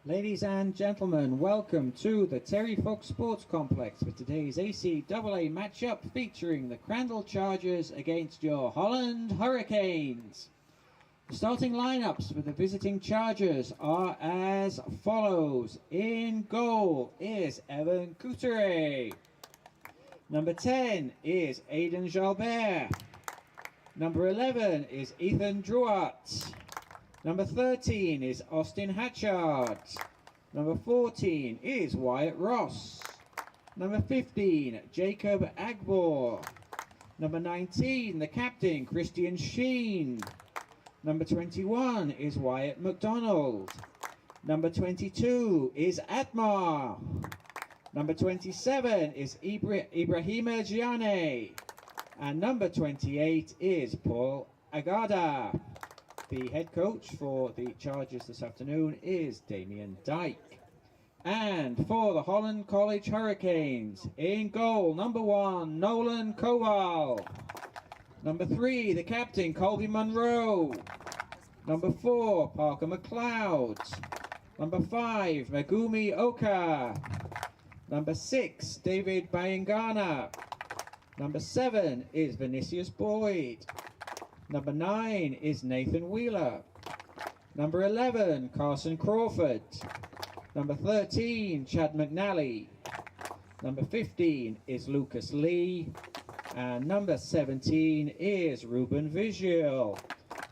Ladies and gentlemen, welcome to the Terry Fox Sports Complex for today's ACAA matchup featuring the Crandall Chargers against your Holland Hurricanes. The starting lineups for the visiting Chargers are as follows. In goal is Evan Couture. Number 10 is Aidan Jalbert. Number 11 is Ethan Druart. Number 13 is Austin Hatchard. Number 14 is Wyatt Ross. Number 15, Jacob Agbor. Number 19, the captain, Christian Sheen. Number 21 is Wyatt McDonald. Number 22 is Atmar. Number 27 is Ibrahima Gianni. And number 28 is Paul Agada. The head coach for the Chargers this afternoon is Damien Dyke. And for the Holland College Hurricanes, in goal, number 1, Nolan Kowal. Number 3, the captain, Colby Monroe. Number 4, Parker McLeod. Number 5, Megumi Oka. Number 6, David Bayangana. Number 7 is Vinicius Boyd. Number 9 is Nathan Wheeler. Number 11, Carson Crawford. Number 13, Chad McNally. Number 15 is Lucas Lee. And number 17 is Ruben Visual.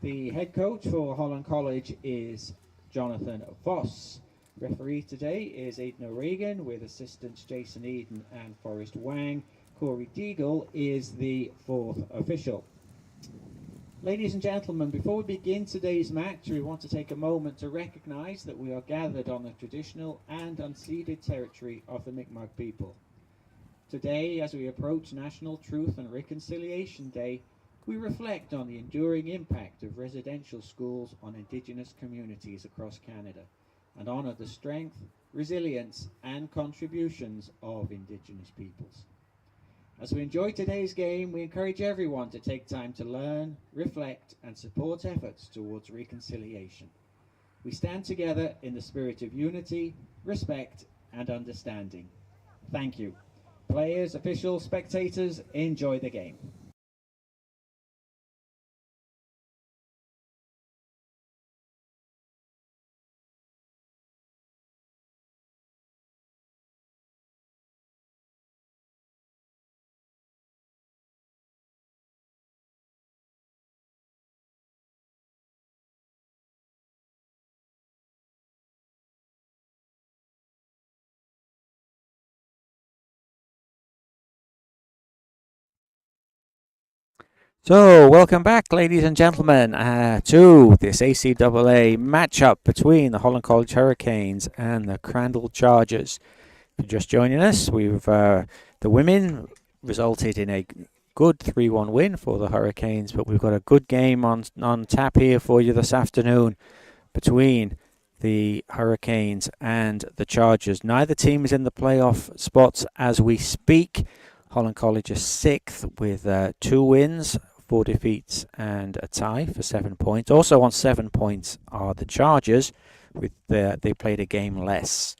The head coach for Holland College is Jonathan Voss. Referee today is Aidan O'Regan with assistants Jason Eden and Forrest Wang. Corey Deagle is the fourth official. Ladies and gentlemen, before we begin today's match, we want to take a moment to recognize that we are gathered on the traditional and unceded territory of the Mi'kmaq people. Today, as we approach National Truth and Reconciliation Day, we reflect on the enduring impact of residential schools on Indigenous communities across Canada and honor the strength, resilience, and contributions of Indigenous peoples. As we enjoy today's game, we encourage everyone to take time to learn, reflect, and support efforts towards reconciliation. We stand together in the spirit of unity, respect, and understanding. Thank you. Players, officials, spectators, enjoy the game. So, welcome back, ladies and gentlemen, to this ACAA matchup between the Holland College Hurricanes and the Crandall Chargers. If you're just joining us, the women resulted in a good 3-1 win for the Hurricanes, but we've got a good game on tap here for you this afternoon between the Hurricanes and the Chargers. Neither team is in the playoff spots as we speak. Holland College is 6th with 2 wins, 4 defeats and a tie for 7 points. Also on 7 points are the Chargers. They played a game less.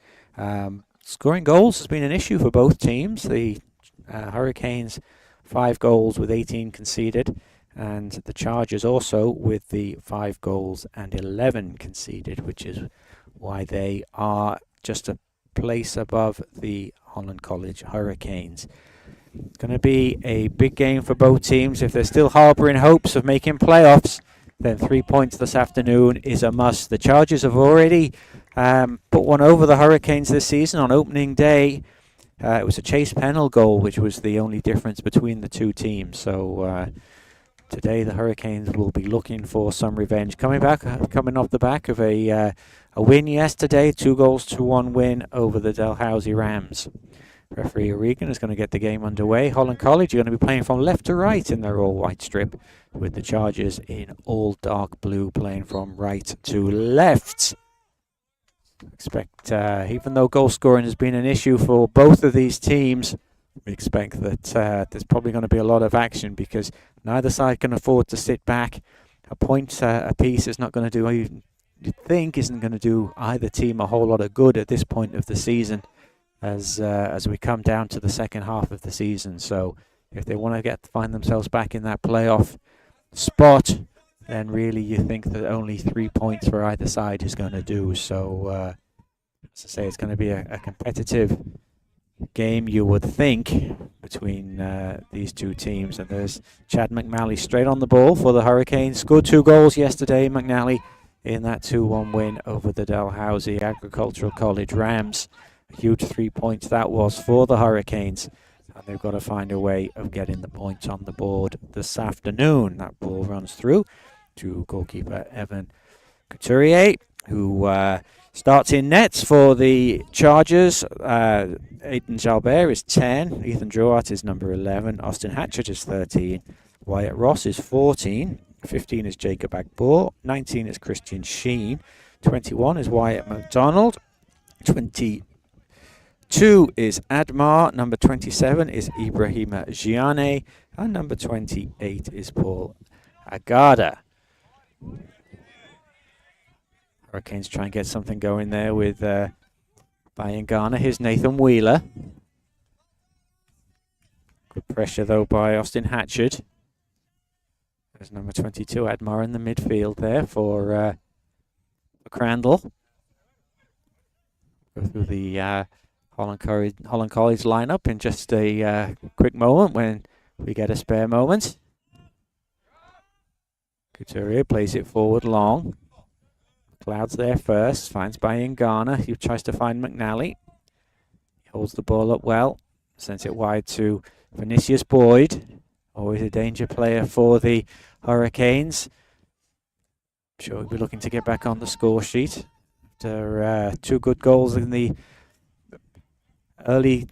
Scoring goals has been an issue for both teams. The Hurricanes 5 goals with 18 conceded, and the Chargers also with the 5 goals and 11 conceded, which is why they are just a place above the Holland College Hurricanes. Going to be a big game for both teams. If they're still harbouring hopes of making playoffs, then 3 points this afternoon is a must. The Chargers have already put one over the Hurricanes this season on opening day. It was a Chase Pennell goal, which was the only difference between the two teams. So today the Hurricanes will be looking for some revenge. Coming off the back of a win yesterday, 2-1 win over the Dalhousie Rams. Referee O'Regan is going to get the game underway. Holland College are going to be playing from left to right in their all-white strip, with the Chargers in all dark blue playing from right to left. Expect, even though goal scoring has been an issue for both of these teams, we expect that there's probably going to be a lot of action because neither side can afford to sit back. A point apiece is not going to do you'd think isn't going to do either team a whole lot of good at this point of the season as we come down to the second half of the season. So if they want to find themselves back in that playoff spot, then really you think that only 3 points for either side is going to do. So as I say, it's going to be a competitive game, you would think, between these two teams. And there's Chad McNally straight on the ball for the Hurricanes. Scored 2 goals yesterday, McNally, in that 2-1 win over the Dalhousie Agricultural College Rams. A huge 3 points that was for the Hurricanes. And they've got to find a way of getting the points on the board this afternoon. That ball runs through to goalkeeper Evan Couturier, who starts in nets for the Chargers. Aidan Jalbert is 10. Ethan Drouart is number 11. Austin Hatchett is 13. Wyatt Ross is 14. 15 is Jacob Agbor. 19 is Christian Sheen. 21 is Wyatt McDonald. 22 is Admar. Number 27 is Ibrahima Giane. And number 28 is Paul Agada. Hurricanes try and get something going there with Bayangana. Here's Nathan Wheeler. Good pressure though by Austin Hatchett. There's number 22, Admar, in the midfield there for Crandall. Go through the Holland College lineup in just a quick moment when we get a spare moment. Couturier plays it forward long. Clouds there first, finds Bayangana. He tries to find McNally. He holds the ball up well, sends it wide to Vinicius Boyd. Always a danger player for the Hurricanes. I'm sure he'll be looking to get back on the score sheet after 2 good goals in the early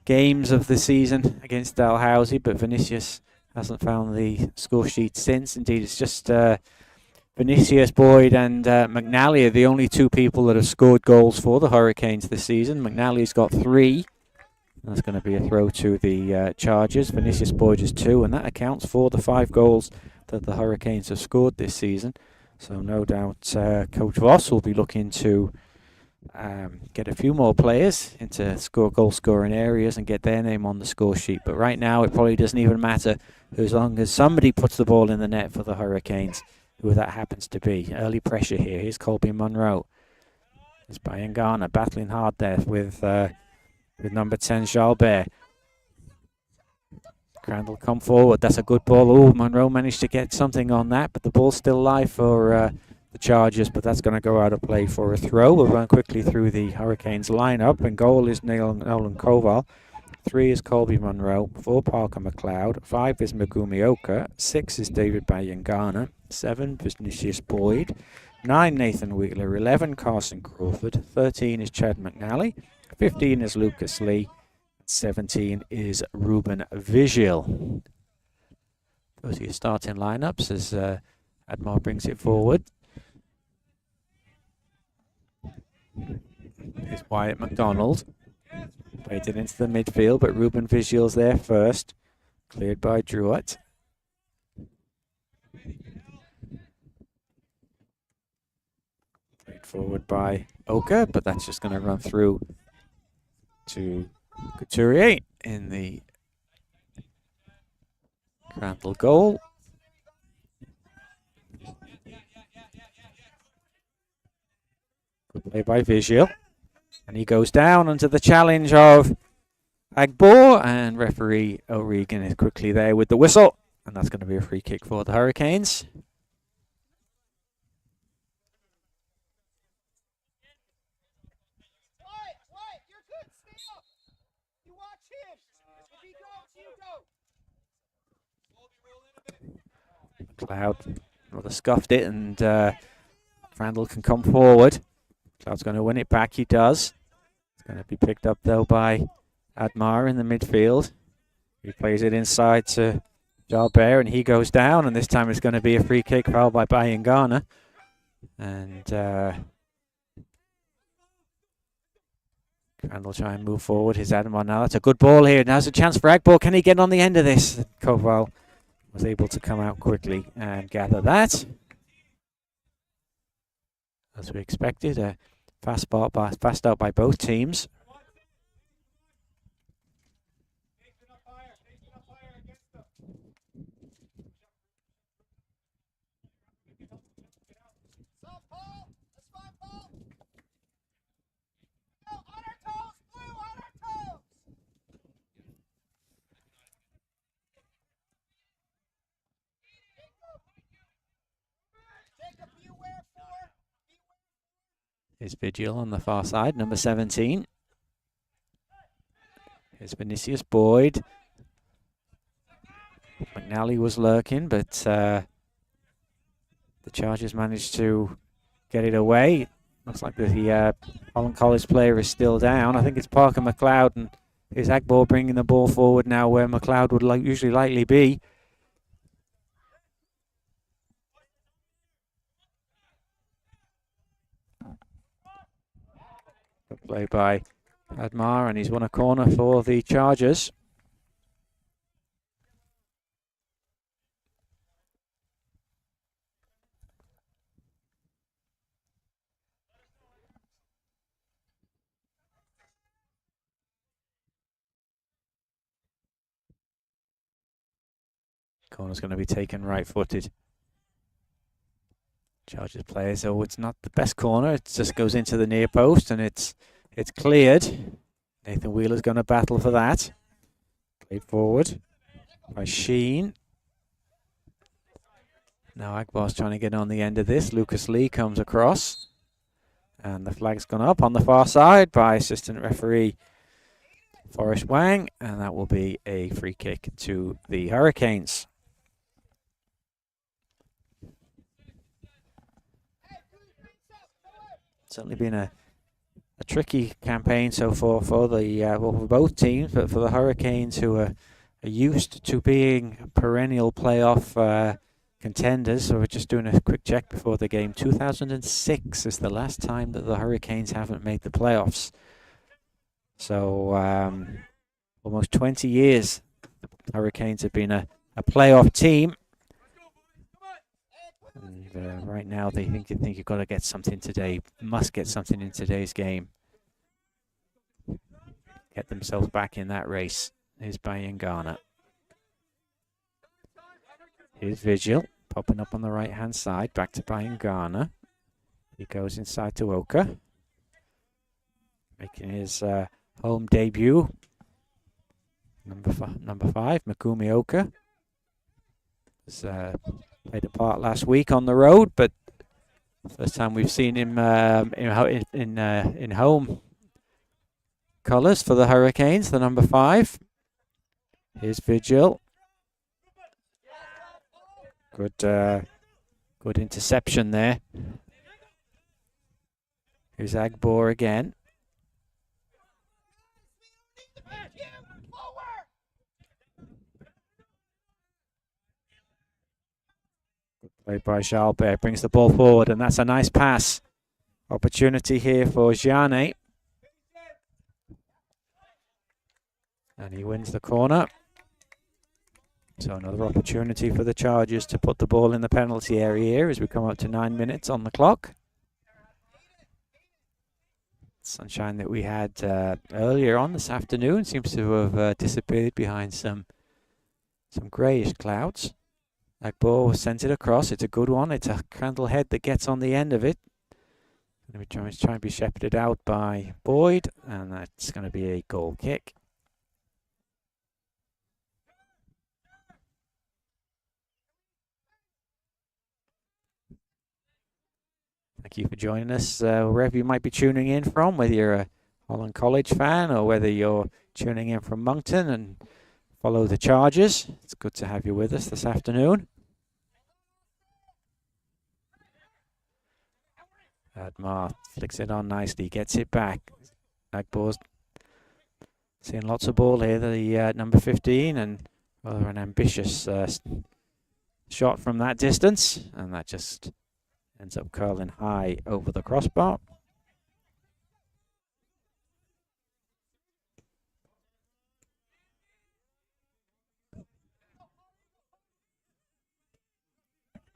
games of the season against Dalhousie, but Vinicius hasn't found the score sheet since. Indeed, it's just Vinicius Boyd and McNally are the only 2 people that have scored goals for the Hurricanes this season. McNally's got 3. That's going to be a throw to the Chargers. Vinicius Boyd is 2, and that accounts for the 5 goals that the Hurricanes have scored this season. So no doubt Coach Voss will be looking to get a few more players into goal-scoring areas and get their name on the score sheet. But right now it probably doesn't even matter, as long as somebody puts the ball in the net for the Hurricanes, who that happens to be. Early pressure here. Here's Colby Monroe. There's Bayangana battling hard there with number 10, Jalbert. Crandall come forward. That's a good ball. Oh, Monroe managed to get something on that, but the ball's still live for the Chargers, but that's going to go out of play for a throw. We'll run quickly through the Hurricanes lineup. And goal is Nolan Koval. 3 is Colby Monroe. 4, Parker McLeod. 5 is Megumi Oka. 6 is David Bayangana. 7, Vinicius Boyd. 9, Nathan Wheeler. 11, Carson Crawford. 13 is Chad McNally. 15 is Lucas Lee. 17 is Ruben Vigil. Those are your starting lineups as Admar brings it forward. Here's Wyatt McDonald. Played it into the midfield, but Ruben Vigil's there first. Cleared by Druitt. Played forward by Oka, but that's just going to run through to Couturier in the Crandall goal. Good play by Vigil. And he goes down under the challenge of Agbor, and referee O'Regan is quickly there with the whistle. And that's going to be a free kick for the Hurricanes. Cloud rather scuffed it, and Crandall can come forward. Cloud's going to win it back. He does. It's going to be picked up though by Admar in the midfield. He plays it inside to Jalbert, and he goes down, and this time it's going to be a free kick foul by Bayangana. And Crandall try and move forward. Here's Admar now. That's a good ball here. Now's a chance for Agbor. Can he get on the end of this? Koval was able to come out quickly and gather that. as we expected. A fast start by both teams. Here's Vigil on the far side, number 17. Here's Vinicius Boyd. McNally was lurking, but the Chargers managed to get it away. Looks like the Holland College player is still down. I think it's Parker McLeod, and here's Agbo bringing the ball forward now where McLeod would usually likely be. Good play by Admar, and he's won a corner for the Chargers. Corner's going to be taken right-footed. Chargers player, so it's not the best corner. It just goes into the near post, and it's cleared. Nathan Wheeler's going to battle for that. Played forward by Sheen. Now Agbar's trying to get on the end of this. Lucas Lee comes across, and the flag's gone up on the far side by assistant referee Forrest Wang, and that will be a free kick to the Hurricanes. Certainly been a tricky campaign so far for both teams, but for the Hurricanes, who are used to being perennial playoff contenders. So we're just doing a quick check before the game. 2006 is the last time that the Hurricanes haven't made the playoffs. So almost 20 years the Hurricanes have been a playoff team. And right now they think you've got to get something today. Must get something in today's game. Get themselves back in that race. Here's Bayangana. Here's Vigil popping up on the right hand side. Back to Bayangana. He goes inside to Oka, making his home debut. Number 5, Makumi Oka. Played a part last week on the road, but first time we've seen him in home colours for the Hurricanes, the number 5. Here's Vigil. Good interception there. Here's Agbor again. Played by Jalbert, brings the ball forward, and that's a nice pass. Opportunity here for Gianni. And he wins the corner. So another opportunity for the Chargers to put the ball in the penalty area here as we come up to 9 minutes on the clock. Sunshine that we had earlier on this afternoon seems to have disappeared behind some greyish clouds. Agbo sends it across. It's a good one. It's a Crandall head that gets on the end of it. Going to be trying to be shepherded out by Boyd, and that's going to be a goal kick. Thank you for joining us wherever you might be tuning in from, whether you're a Holland College fan or whether you're tuning in from Moncton and follow the Chargers. It's good to have you with us this afternoon. Admar flicks it on nicely, gets it back. Agbor's seeing lots of ball here, the number 15, and rather an ambitious shot from that distance, and that just ends up curling high over the crossbar.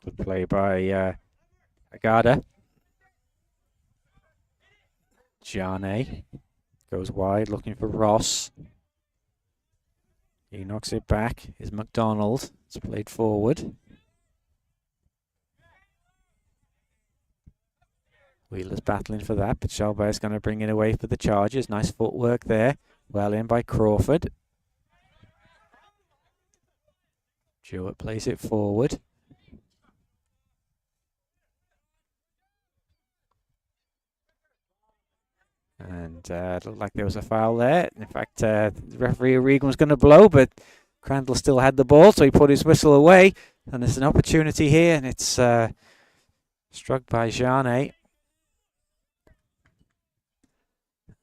Good play by Agada. Jane goes wide, looking for Ross. He knocks it back. Is McDonald. It's played forward. Wheeler's battling for that, but Chalbert's going to bring it away for the Chargers. Nice footwork there. Well in by Crawford. Jewett plays it forward. And it looked like there was a foul there. In fact, the referee O'Regan was going to blow, but Crandall still had the ball, so he put his whistle away. And there's an opportunity here, and it's struck by Jane.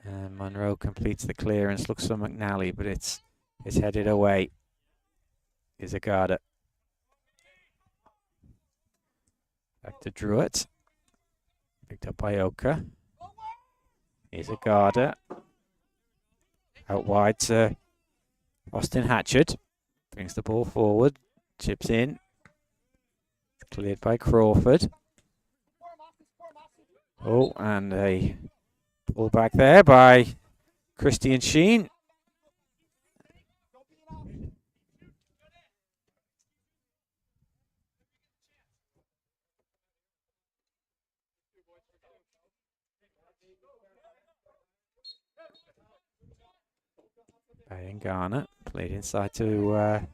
And Monroe completes the clearance. Looks for McNally, but it's headed away. Is Agada. Back to Druitt. Picked up by Oka. Here's Agada. Out wide to Austin Hatchett. Brings the ball forward. Chips in. Cleared by Crawford. Oh, and a pull back there by Christian Sheen. Bayan Garner played inside to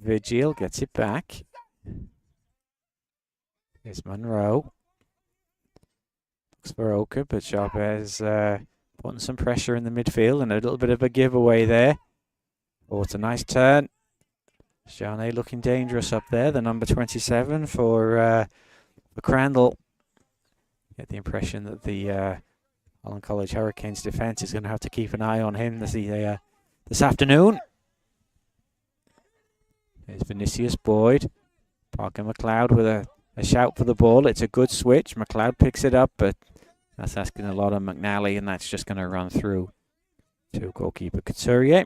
Vigil, gets it back. Here's Monroe. Looks for Oka, but Chavez putting some pressure in the midfield and a little bit of a giveaway there. Oh, it's a nice turn. Jane looking dangerous up there, the number 27 for Crandall. Get the impression that the Holland College Hurricanes defence is going to have to keep an eye on him this afternoon. There's Vinicius Boyd. Parker McLeod with a shout for the ball. It's a good switch. McLeod picks it up, but that's asking a lot of McNally, and that's just going to run through to goalkeeper Couturier.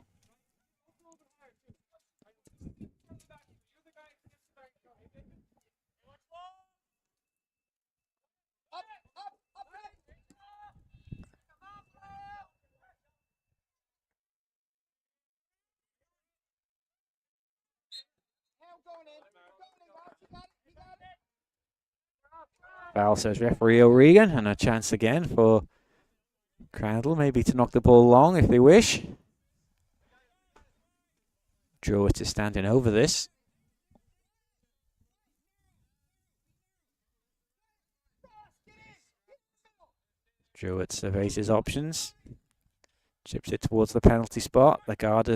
Foul, says referee O'Regan, and a chance again for Crandall, maybe to knock the ball long if they wish. Druitt is standing over this. Druitt surveys his options. Chips it towards the penalty spot. The guard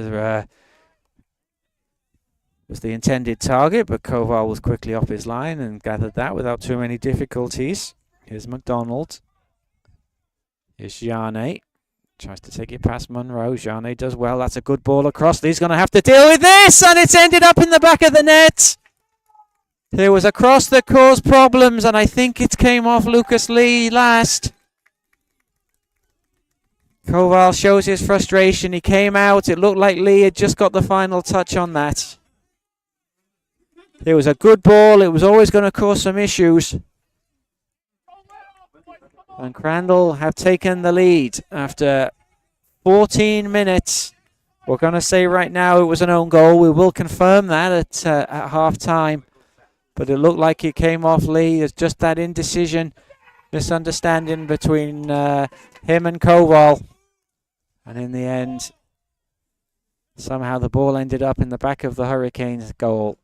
was the intended target, but Koval was quickly off his line and gathered that without too many difficulties. Here's McDonald. Here's Jane. Tries to take it past Monroe. Jane does well. That's a good ball across. He's going to have to deal with this, and it's ended up in the back of the net. There was a cross that caused problems, and I think it came off Lucas Lee last. Koval shows his frustration. He came out. It looked like Lee had just got the final touch on that. It was a good ball. It was always going to cause some issues. And Crandall have taken the lead after 14 minutes. We're going to say right now it was an own goal. We will confirm that at half time. But it looked like it came off Lee. It's just that indecision, misunderstanding between him and Koval. And in the end, somehow the ball ended up in the back of the Hurricanes' goal.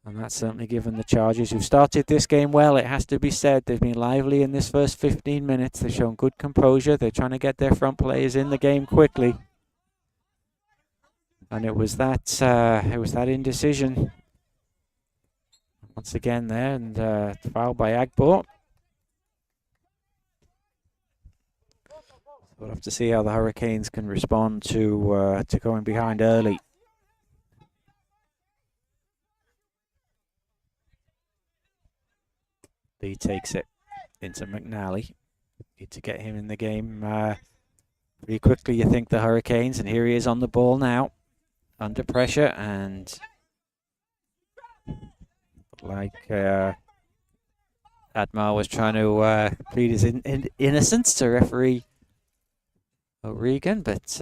And that's certainly given the Chargers, who started this game well, it has to be said. They've been lively in this first 15 minutes. They've shown good composure. They're trying to get their front players in the game quickly. And it was that indecision once again there, and fouled by Agbor. We'll have to see how the Hurricanes can respond to going behind early. Lee takes it into McNally. Need to get him in the game pretty quickly, you think, the Hurricanes. And here he is on the ball now, under pressure, and like Admar was trying to plead his innocence to referee O'Regan, but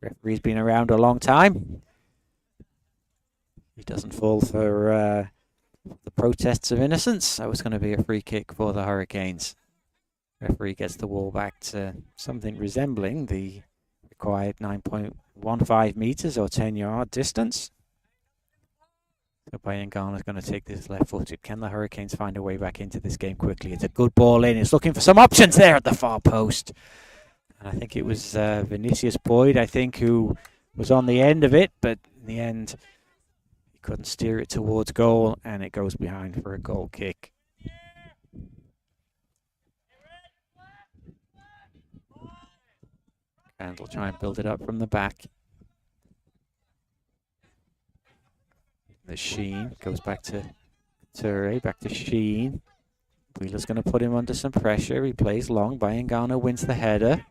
referee's been around a long time. He doesn't fall for the protests of innocence, so it's going to be a free kick for the Hurricanes. Referee gets the ball back to something resembling the required 9.15 meters or 10-yard distance. So Bayangana is going to take this left-footed. Can the Hurricanes find a way back into this game quickly? It's a good ball in. It's looking for some options there at the far post. And I think it was Vinicius Boyd, I think, who was on the end of it, but in the end, he couldn't steer it towards goal, and it goes behind for a goal kick. Crandall try and build it up from the back. The Sheen goes back to Ture, back to Sheen. Wheeler's going to put him under some pressure. He plays long. Bayangana wins the header.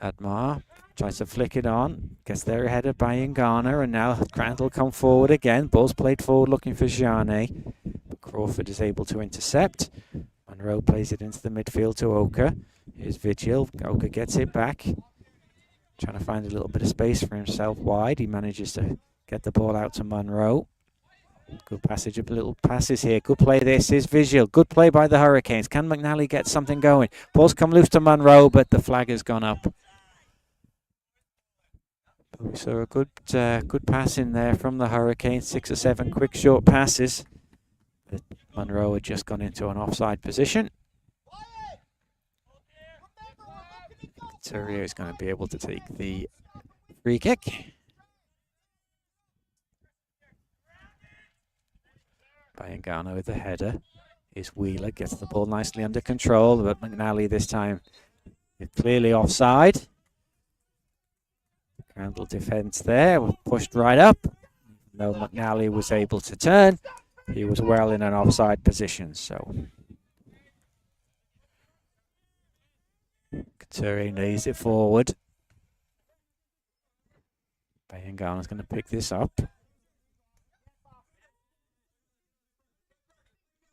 Admar tries to flick it on. Gets there ahead of Bayangana. And now Crandall come forward again. Ball's played forward looking for Jane. But Crawford is able to intercept. Monroe plays it into the midfield to Oka. Here's Vigil. Oka gets it back. Trying to find a little bit of space for himself wide. He manages to get the ball out to Monroe. Good passage of little passes here. Good play this is Vigil. Good play by the Hurricanes. Can McNally get something going? Ball's come loose to Monroe, but the flag has gone up. We saw a good pass in there from the Hurricanes. 6 or 7 quick short passes. But Monroe had just gone into an offside position. Couturier is going to be able to take the free kick. Bayangana with the header. Here's Wheeler, gets the ball nicely under control, but McNally this time is clearly offside. Crandall defends there, pushed right up. Though McNally was able to turn, he was well in an offside position, so Couturier lays it forward. Bayangana's going to pick this up.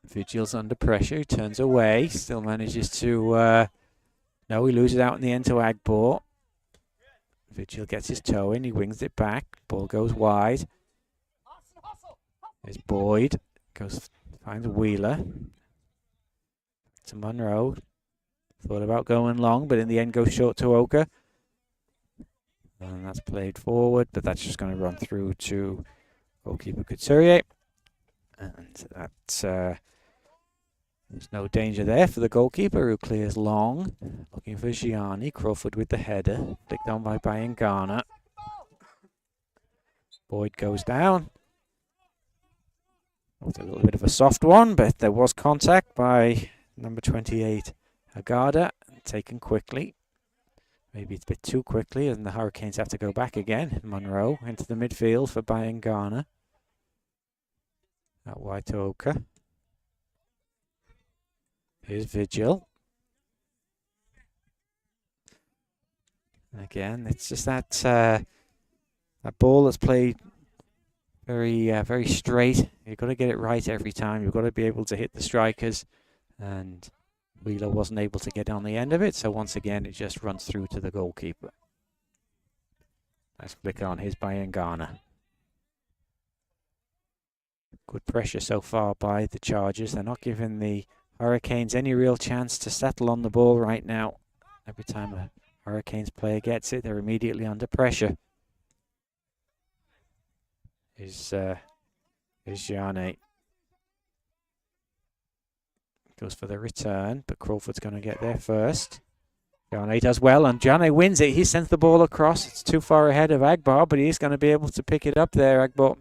Vigil's under pressure, he turns away, still manages to, no, he loses out in the end to Agbo. Vigil gets his toe in, he wings it back, ball goes wide. There's Boyd, finds Wheeler. To Monroe, thought about going long, but in the end goes short to Oka. And that's played forward, but that's just going to run through to goalkeeper Couturier. And that's... there's no danger there for the goalkeeper who clears long. Looking for Gianni. Crawford with the header. Flicked on by Bayangana. Boyd goes down. It was a little bit of a soft one, but there was contact by number 28, Agada. Taken quickly. Maybe it's a bit too quickly, and the Hurricanes have to go back again. Monroe into the midfield for Bayangana. Out wide to Oka. Here's Vigil. And again, it's just that that ball that's played very straight. You've got to get it right every time. You've got to be able to hit the strikers. And Wheeler wasn't able to get on the end of it. So once again, it just runs through to the goalkeeper. Nice flick on. Here's Bayangana. Good pressure so far by the Chargers. They're not giving the Hurricanes any real chance to settle on the ball right now. Every time a Hurricanes player gets it, they're immediately under pressure. Here's Gianni. Goes for the return, but Crawford's going to get there first. Gianni does well, and Gianni wins it. He sends the ball across. It's too far ahead of Agbar, but he's going to be able to pick it up there, Agbar.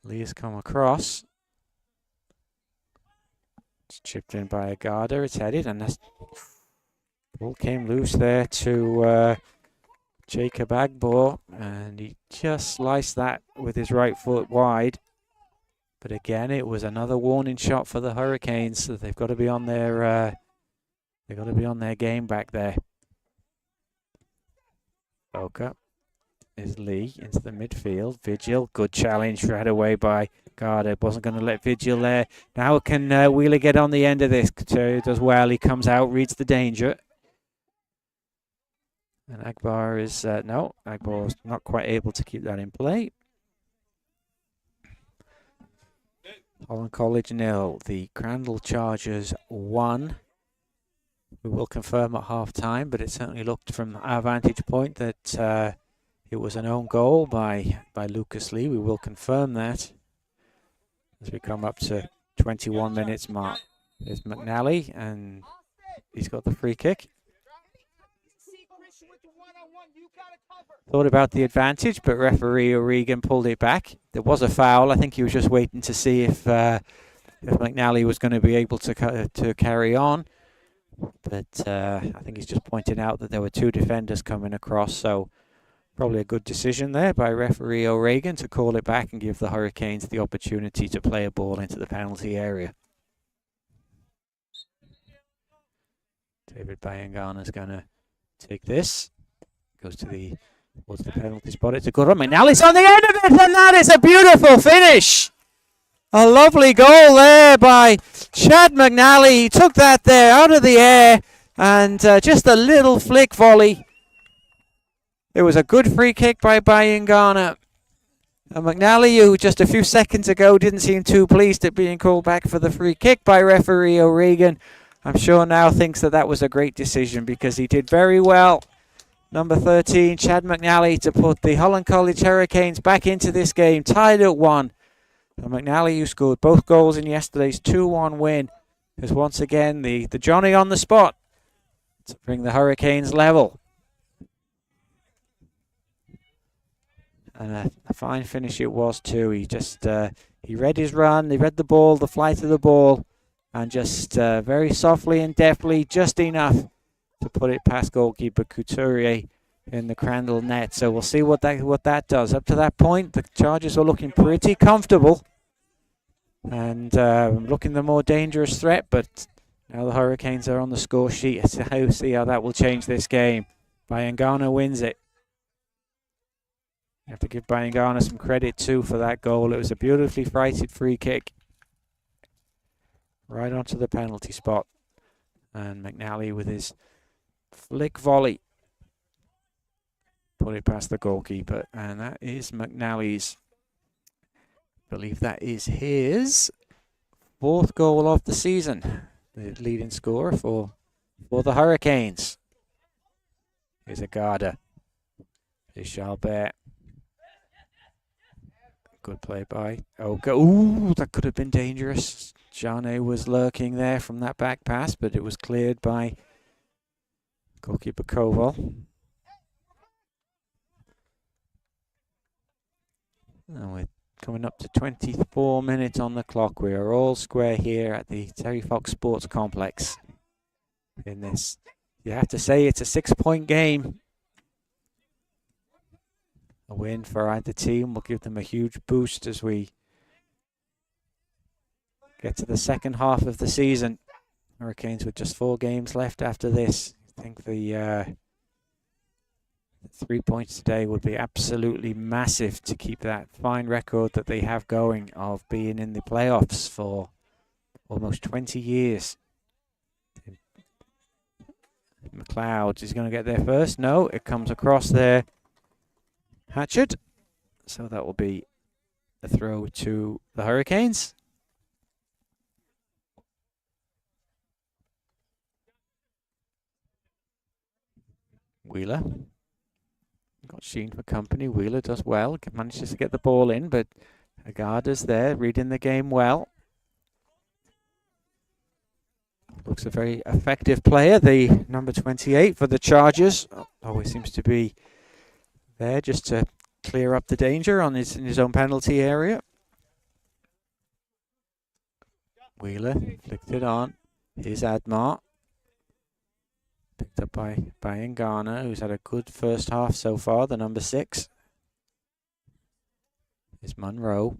Lee has come across. It's chipped in by Agada. It's headed, and the ball came loose there to Jacob Agbo, and he just sliced that with his right foot wide. But again, it was another warning shot for the Hurricanes. So they've got to be on their game back there. Oka is Lee into the midfield. Vigil, good challenge right away by Garda. Wasn't going to let Vigil there. Now can Wheeler get on the end of this? Does well. He comes out, reads the danger. And Akbar is, no, Akbar is not quite able to keep that in play. Holland College 0, the Crandall Chargers 1. We will confirm at half time, but it certainly looked from our vantage point that it was an own goal by Lucas Lee. We will confirm that as we come up to 21 minutes mark. There's McNally, and he's got the free kick. Thought about the advantage, but referee O'Regan pulled it back. There was a foul. I think he was just waiting to see if McNally was going to be able to carry on. But I think he's just pointing out that there were two defenders coming across, so probably a good decision there by referee O'Regan to call it back and give the Hurricanes the opportunity to play a ball into the penalty area. David Bayangana's going to take this. Goes towards the penalty spot. It's a good one. McNally's on the end of it, and that is a beautiful finish. A lovely goal there by Chad McNally. He took that there out of the air, and just a little flick volley. It was a good free kick by Bayangana. And McNally, who just a few seconds ago didn't seem too pleased at being called back for the free kick by referee O'Regan, I'm sure now thinks that was a great decision because he did very well. Number 13, Chad McNally, to put the Holland College Hurricanes back into this game, tied at 1. And McNally, who scored both goals in yesterday's 2-1 win, is once again the Johnny on the spot to bring the Hurricanes level. And a fine finish it was too. He just he read his run, he read the ball, the flight of the ball, and just very softly and deftly, just enough to put it past goalkeeper Couturier in the Crandall net. So we'll see what that does. Up to that point, the Chargers are looking pretty comfortable and looking the more dangerous threat. But now the Hurricanes are on the score sheet. See how that will change this game. Bayangana wins it. You have to give Bayangana some credit too for that goal. It was a beautifully freighted free kick right onto the penalty spot. And McNally with his flick volley put it past the goalkeeper, and that is McNally's, I believe that is his 4th goal of the season, the leading scorer for the Hurricanes. Here's a Garda. Here's Chalbert. Good play by Oka. Ooh, that could have been dangerous. Jane was lurking there from that back pass, but it was cleared by goalkeeper Koval. And we're coming up to 24 minutes on the clock. We are all square here at the Terry Fox Sports Complex. In this, you have to say it's a 6-point game. A win for either team will give them a huge boost as we get to the second half of the season. Hurricanes with just 4 games left after this. I think the 3 points today would be absolutely massive to keep that fine record that they have going of being in the playoffs for almost 20 years. McLeod is going to get there first. No, it comes across there. Hatchard. So that will be a throw to the Hurricanes. Wheeler. Got Sheen for company. Wheeler does well. Manages to get the ball in, but Agarda's there, reading the game well. Looks a very effective player, the number 28 for the Chargers. Always seems to be there just to clear up the danger in his own penalty area. Wheeler flicked it on. Here's Admar. Picked up by Bayangana, who's had a good first half so far, the number 6. Here's Monroe.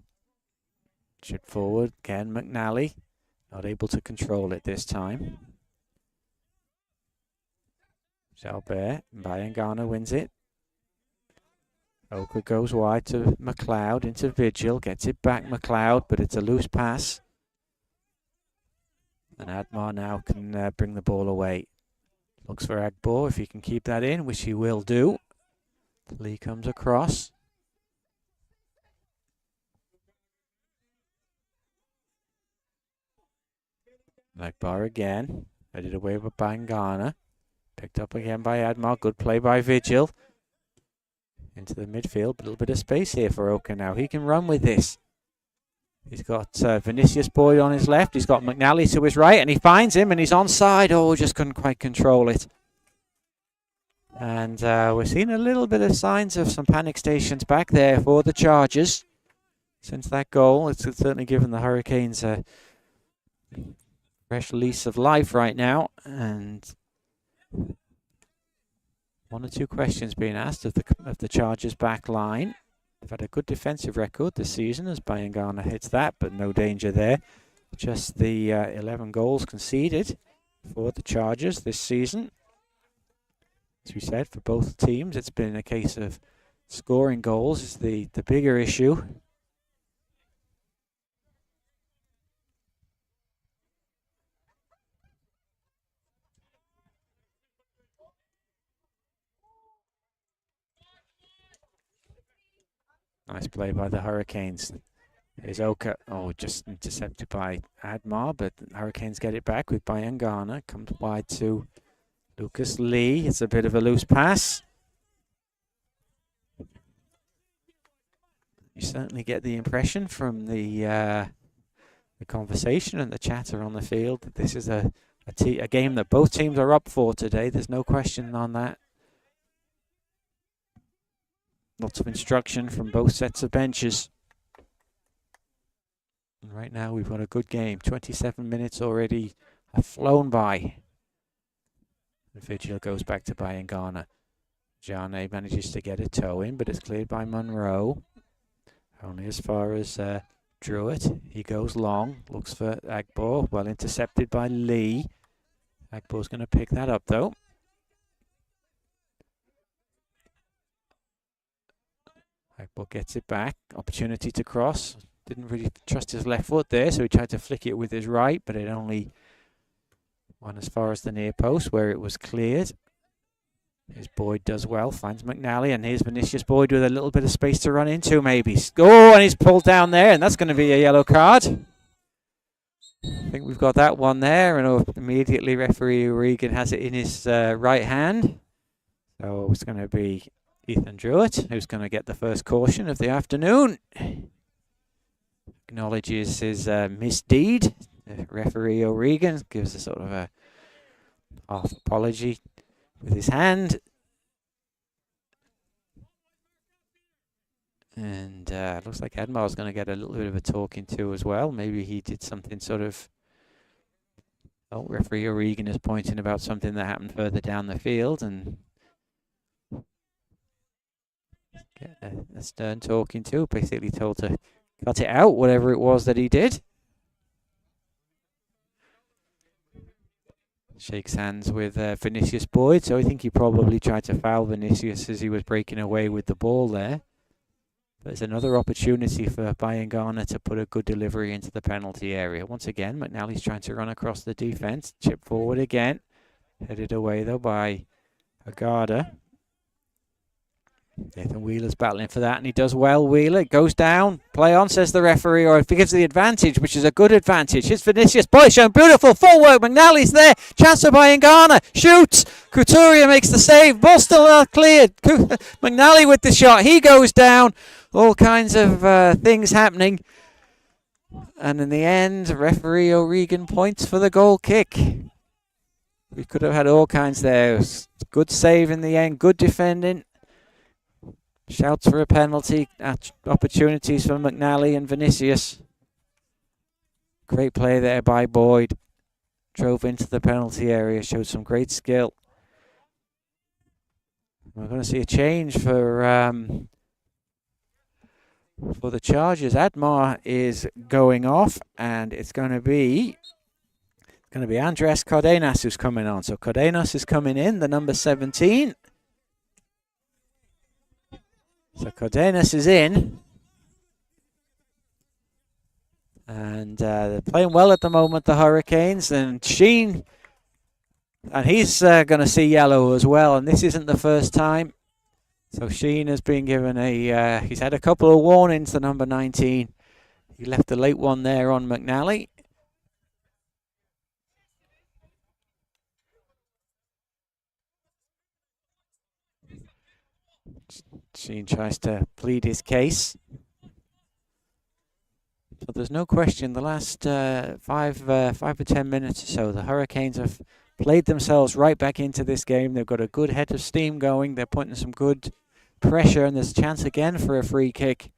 Shoot forward, again McNally. Not able to control it this time. Jalbert, Bayangana wins it. Oka goes wide to McLeod, into Vigil, gets it back McLeod, but it's a loose pass. And Admar now can bring the ball away. Looks for Agbo if he can keep that in, which he will do. Lee comes across. Agbar again, headed away with Bangana. Picked up again by Admar, good play by Vigil. Into the midfield, a little bit of space here for Oka now. He can run with this. He's got Vinicius Boyd on his left. He's got McNally to his right, and he finds him, and he's onside. Oh, just couldn't quite control it. And we're seeing a little bit of signs of some panic stations back there for the Chargers. Since that goal, it's certainly given the Hurricanes a fresh lease of life right now. And one or two questions being asked of the Chargers back line. They've had a good defensive record this season as Bayangana hits that, but no danger there. Just the 11 goals conceded for the Chargers this season. As we said, for both teams, it's been a case of scoring goals is the bigger issue. Nice play by the Hurricanes. There's Oka. Oh, just intercepted by Admar, but the Hurricanes get it back with Bayangana. Comes wide to Lucas Lee. It's a bit of a loose pass. You certainly get the impression from the conversation and the chatter on the field that this is a game that both teams are up for today. There's no question on that. Lots of instruction from both sets of benches. And right now we've got a good game. 27 minutes already have flown by. The Vigil goes back to Bayangana. Jane manages to get a toe in, but it's cleared by Monroe. Only as far as Druitt. He goes long, looks for Agbo. Well intercepted by Lee. Agbo's going to pick that up though. Agbo gets it back. Opportunity to cross. Didn't really trust his left foot there, so he tried to flick it with his right, but it only went as far as the near post where it was cleared. Here's Boyd does well, finds McNally, and here's Vinicius Boyd with a little bit of space to run into maybe. Oh, and he's pulled down there, and that's going to be a yellow card. I think we've got that one there, and immediately referee Regan has it in his right hand. So it's going to be Ethan Druitt, who's going to get the first caution of the afternoon. Acknowledges his misdeed. Referee O'Regan gives a sort of a half apology with his hand. And looks like Admar's going to get a little bit of a talking to as well. Maybe he did something sort of... Oh, referee O'Regan is pointing about something that happened further down the field and get a stern talking to, basically told to cut it out, whatever it was that he did. Shakes hands with Vinicius Boyd, so I think he probably tried to foul Vinicius as he was breaking away with the ball there. But it's another opportunity for Bayangana to put a good delivery into the penalty area. Once again, McNally's trying to run across the defence, chip forward again. Headed away though by Agada. Nathan Wheeler's battling for that, and he does well. Wheeler goes down, play on, says the referee, or if he gives the advantage, which is a good advantage. Here's Vinicius Boyd showing beautiful footwork. McNally's there, chance for Bayangana, shoots. Couturier makes the save, ball still not cleared. McNally with the shot, he goes down. All kinds of things happening. And in the end, referee O'Regan points for the goal kick. We could have had all kinds there. Good save in the end, good defending. Shouts for a penalty, opportunities for McNally and Vinicius. Great play there by Boyd. Drove into the penalty area, showed some great skill. We're going to see a change for the Chargers. Admar is going off, and it's going to be Andres Cardenas who's coming on. So Cardenas is coming in, the number 17. So Cardenas is in. And they're playing well at the moment, the Hurricanes. And Sheen, and he's going to see yellow as well. And this isn't the first time. So Sheen has been given he's had a couple of warnings, the number 19. He left a late one there on McNally. Sheen tries to plead his case. So there's no question, the last 5 or 10 minutes or so, the Hurricanes have played themselves right back into this game. They've got a good head of steam going. They're putting some good pressure, and there's a chance again for a free kick.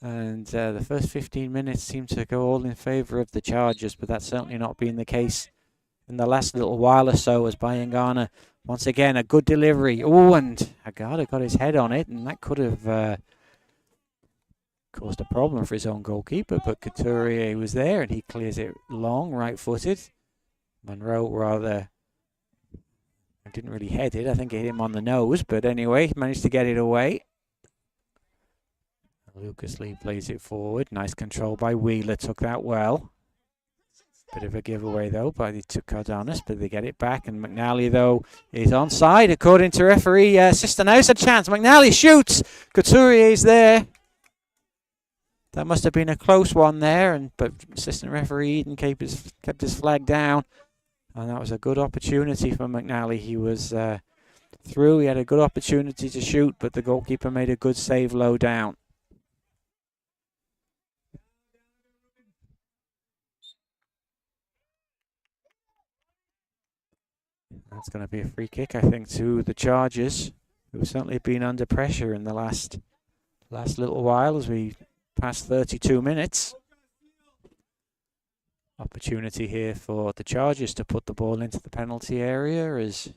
And the first 15 minutes seem to go all in favour of the Chargers, but that's certainly not been the case in the last little while or so, as Bayangana, once again, a good delivery. Oh, and Agada got his head on it, and that could have caused a problem for his own goalkeeper, but Couturier was there, and he clears it long, right-footed. Monroe rather didn't really head it. I think it hit him on the nose, but anyway, managed to get it away. Lucas Lee plays it forward. Nice control by Wheeler, took that well. Bit of a giveaway though to Cardenas, but they get it back, and McNally though is onside according to referee Sisternow's a chance. McNally shoots, Couturier's there. That must have been a close one there, but assistant referee Eden kept his flag down, and that was a good opportunity for McNally. He was through, he had a good opportunity to shoot, but the goalkeeper made a good save low down. That's going to be a free kick, I think, to the Chargers, who've certainly been under pressure in the last little while as we pass 32 minutes. Opportunity here for the Chargers to put the ball into the penalty area as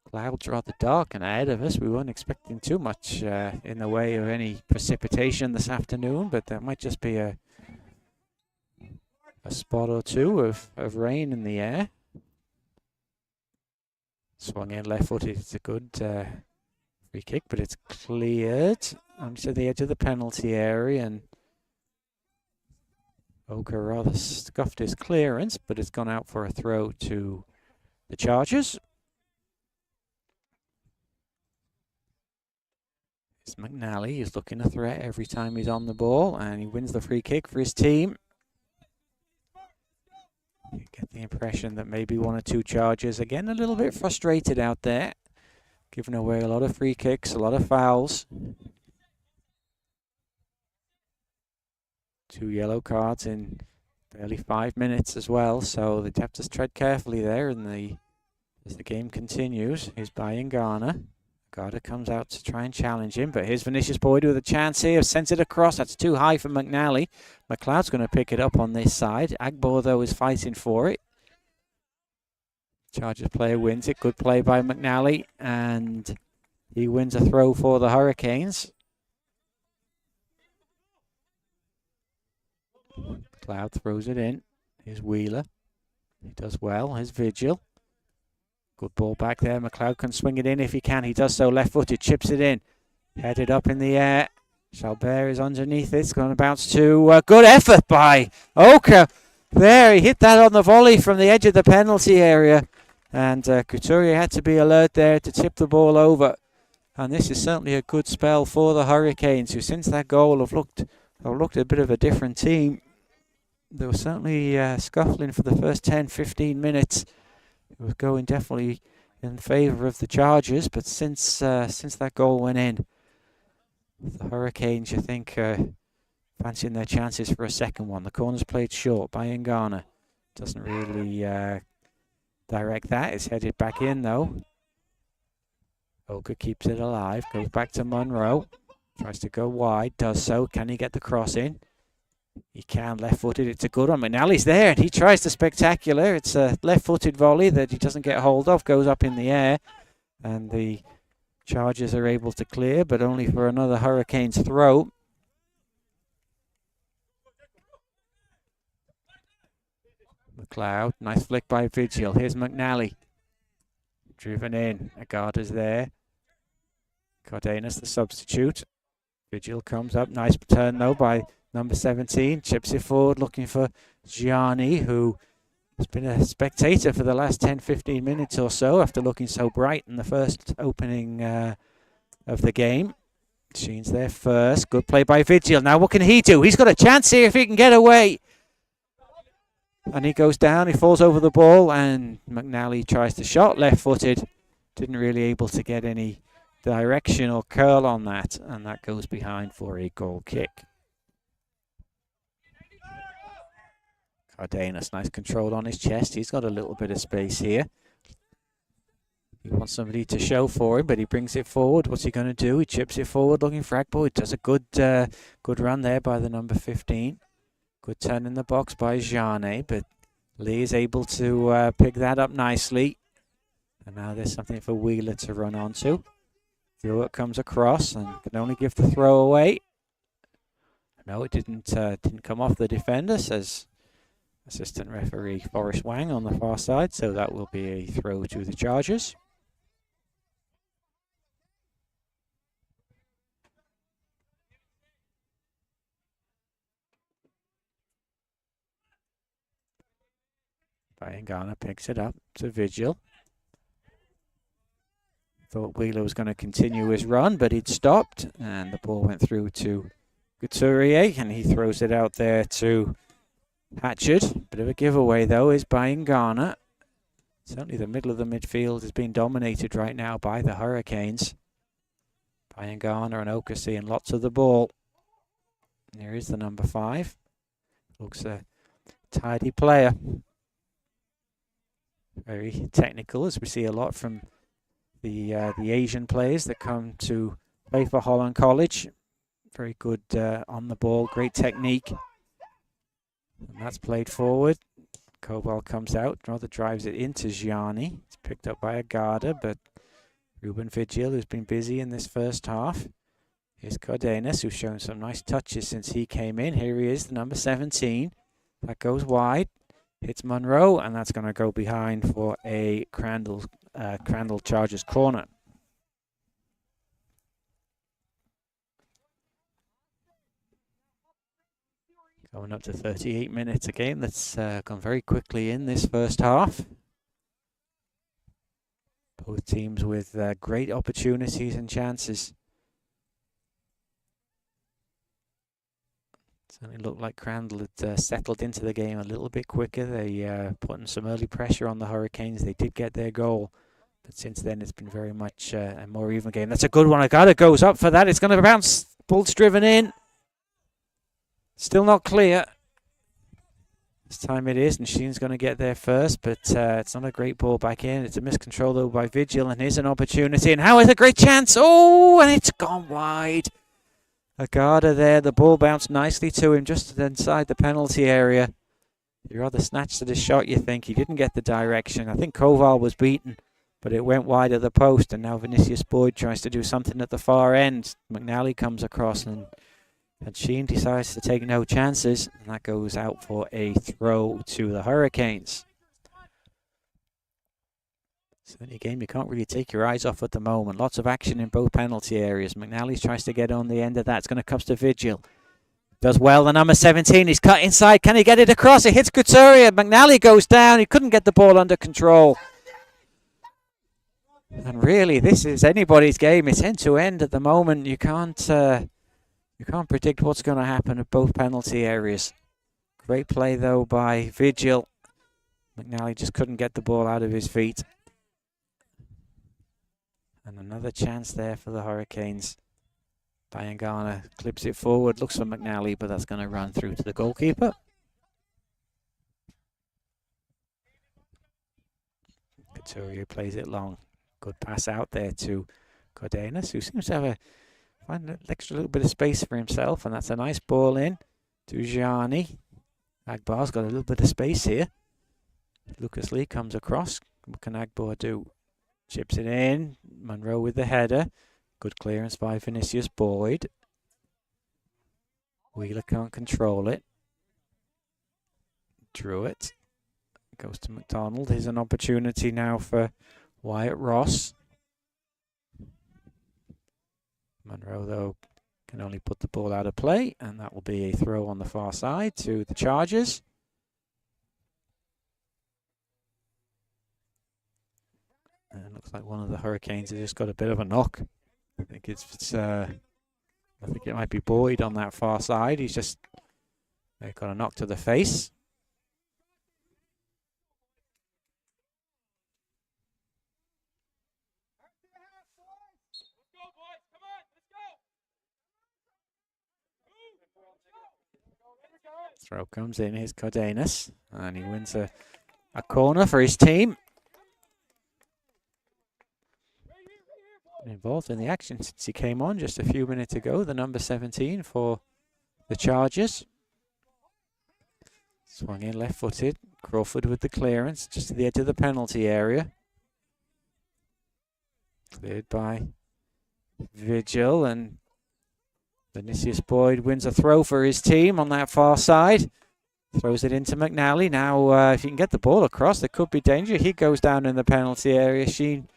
clouds rather dark and ahead of us. We weren't expecting too much in the way of any precipitation this afternoon, but there might just be a spot or two of rain in the air. Swung in left-footed. It's a good free kick, but it's cleared onto the edge of the penalty area, and Oka rather scuffed his clearance, but it's gone out for a throw to the Chargers. It's McNally. He's looking a threat every time he's on the ball, and he wins the free kick for his team. You get the impression that maybe one or two Chargers, again, a little bit frustrated out there, giving away a lot of free kicks, a lot of fouls. 2 yellow cards in barely 5 minutes as well, so they have to tread carefully there as the game continues. Here's Bayangana. Garda comes out to try and challenge him, but here's Vinicius Boyd with a chance here. Sends it across. That's too high for McNally. McLeod's going to pick it up on this side. Agbo, though, is fighting for it. Chargers player wins it. Good play by McNally, and he wins a throw for the Hurricanes. McLeod throws it in. Here's Wheeler. He does well. Here's Vigil. Good ball back there. McLeod can swing it in if he can. He does so left-footed. Chips it in. Headed up in the air. Chalbert is underneath it. It's going to bounce to good effort by Oka. There, he hit that on the volley from the edge of the penalty area. And Couturier had to be alert there to tip the ball over. And this is certainly a good spell for the Hurricanes, who since that goal have looked a bit of a different team. They were certainly scuffling for the first 10-15 minutes. It was going definitely in favour of the Chargers, but since that goal went in, the Hurricanes, you think, fancying their chances for a second one. The corner's played short by Ngana. Doesn't really direct that. It's headed back in, though. Oka keeps it alive. Goes back to Monroe. Tries to go wide. Does so. Can he get the cross in? He can. Left-footed. It's a good one. McNally's there, and he tries the spectacular. It's a left-footed volley that he doesn't get hold of. Goes up in the air, and the Chargers are able to clear, but only for another Hurricanes throw. McLeod. Nice flick by Vigil. Here's McNally. Driven in. Agada's there. Cardenas, the substitute. Vigil comes up. Nice turn, though, by number 17. Chips it forward, looking for Gianni, who has been a spectator for the last 10-15 minutes or so after looking so bright in the first opening of the game. Sheen's there first. Good play by Vigil. Now what can he do? He's got a chance here if he can get away. And he goes down. He falls over the ball. And McNally tries to shot left-footed. Didn't really able to get any direction or curl on that. And that goes behind for a goal kick. Cardenas, nice control on his chest. He's got a little bit of space here. He wants somebody to show for him, but he brings it forward. What's he going to do? He chips it forward, looking for Agbo. He does a good run there by the number 15. Good turn in the box by Jane, but Lee is able to pick that up nicely. And now there's something for Wheeler to run onto. Hewitt comes across and can only give the throw away. No, it didn't come off the defender, says assistant referee Forrest Wang on the far side. So that will be a throw to the Chargers. Bayangana picks it up to Vigil. Thought Wheeler was going to continue his run, but he'd stopped, and the ball went through to Couturier, and he throws it out there to Hatchard. Bit of a giveaway, though, is Bayangana. Certainly the middle of the midfield is being dominated right now by the Hurricanes. Bayangana and Oka seeing lots of the ball. Here is the number 5. Looks a tidy player. Very technical, as we see a lot from the Asian players that come to play for Holland College. Very good on the ball, great technique. And that's played forward. Koval comes out, rather drives it into Gianni. It's picked up by Agada, but Ruben Vigil, who's been busy in this first half. Here's Cardenas, who's shown some nice touches since he came in. Here he is, the number 17. That goes wide. Hits Monroe, and that's going to go behind for a Crandall Chargers corner. Going up to 38 minutes, a game that's gone very quickly in this first half. Both teams with great opportunities and chances. Certainly looked like Crandall had settled into the game a little bit quicker. They put in some early pressure on the Hurricanes. They did get their goal, but since then it's been very much a more even game. That's a good one. Agada goes up for that. It's going to bounce. Ball's driven in. Still not clear. This time it is, and Sheen's going to get there first, but it's not a great ball back in. It's a miscontrol, though, by Vigil, and here's an opportunity. And how is a great chance? Oh, and it's gone wide. Agada there, the ball bounced nicely to him just inside the penalty area. He rather snatched at his shot, you think. He didn't get the direction. I think Koval was beaten, but it went wide of the post, and now Vinicius Boyd tries to do something at the far end. McNally comes across, and Sheen decides to take no chances, and that goes out for a throw to the Hurricanes. Certainly a game you can't really take your eyes off at the moment. Lots of action in both penalty areas. McNally tries to get on the end of that. It's going to come to Vigil. Does well. The number 17. He's cut inside. Can he get it across? It hits Couturier. McNally goes down. He couldn't get the ball under control. And really, this is anybody's game. It's end to end at the moment. You can't predict what's going to happen at both penalty areas. Great play though by Vigil. McNally just couldn't get the ball out of his feet. And another chance there for the Hurricanes. Bayangana clips it forward, looks for McNally, but that's going to run through to the goalkeeper. Couturier plays it long. Good pass out there to Cardenas, who seems to find an extra little bit of space for himself, and that's a nice ball in to Gianni. Agbar's got a little bit of space here. Lucas Lee comes across. What can Agbar do? Chips it in. Monroe with the header. Good clearance by Vinicius Boyd. Wheeler can't control it. Drew it. Goes to McDonald. Here's an opportunity now for Wyatt Ross. Monroe, though, can only put the ball out of play, and that will be a throw on the far side to the Chargers. And it looks like one of the Hurricanes has just got a bit of a knock. I think it might be Boyd on that far side. He's just got a knock to the face. Throw comes in, here's Cardenas, and he wins a corner for his team. Been involved in the action since he came on just a few minutes ago, the number 17 for the Chargers. Swung in left-footed, Crawford with the clearance, just to the edge of the penalty area. Cleared by Vigil, and Vinicius Boyd wins a throw for his team on that far side. Throws it into McNally. Now, if you can get the ball across, there could be danger. He goes down in the penalty area. Sheen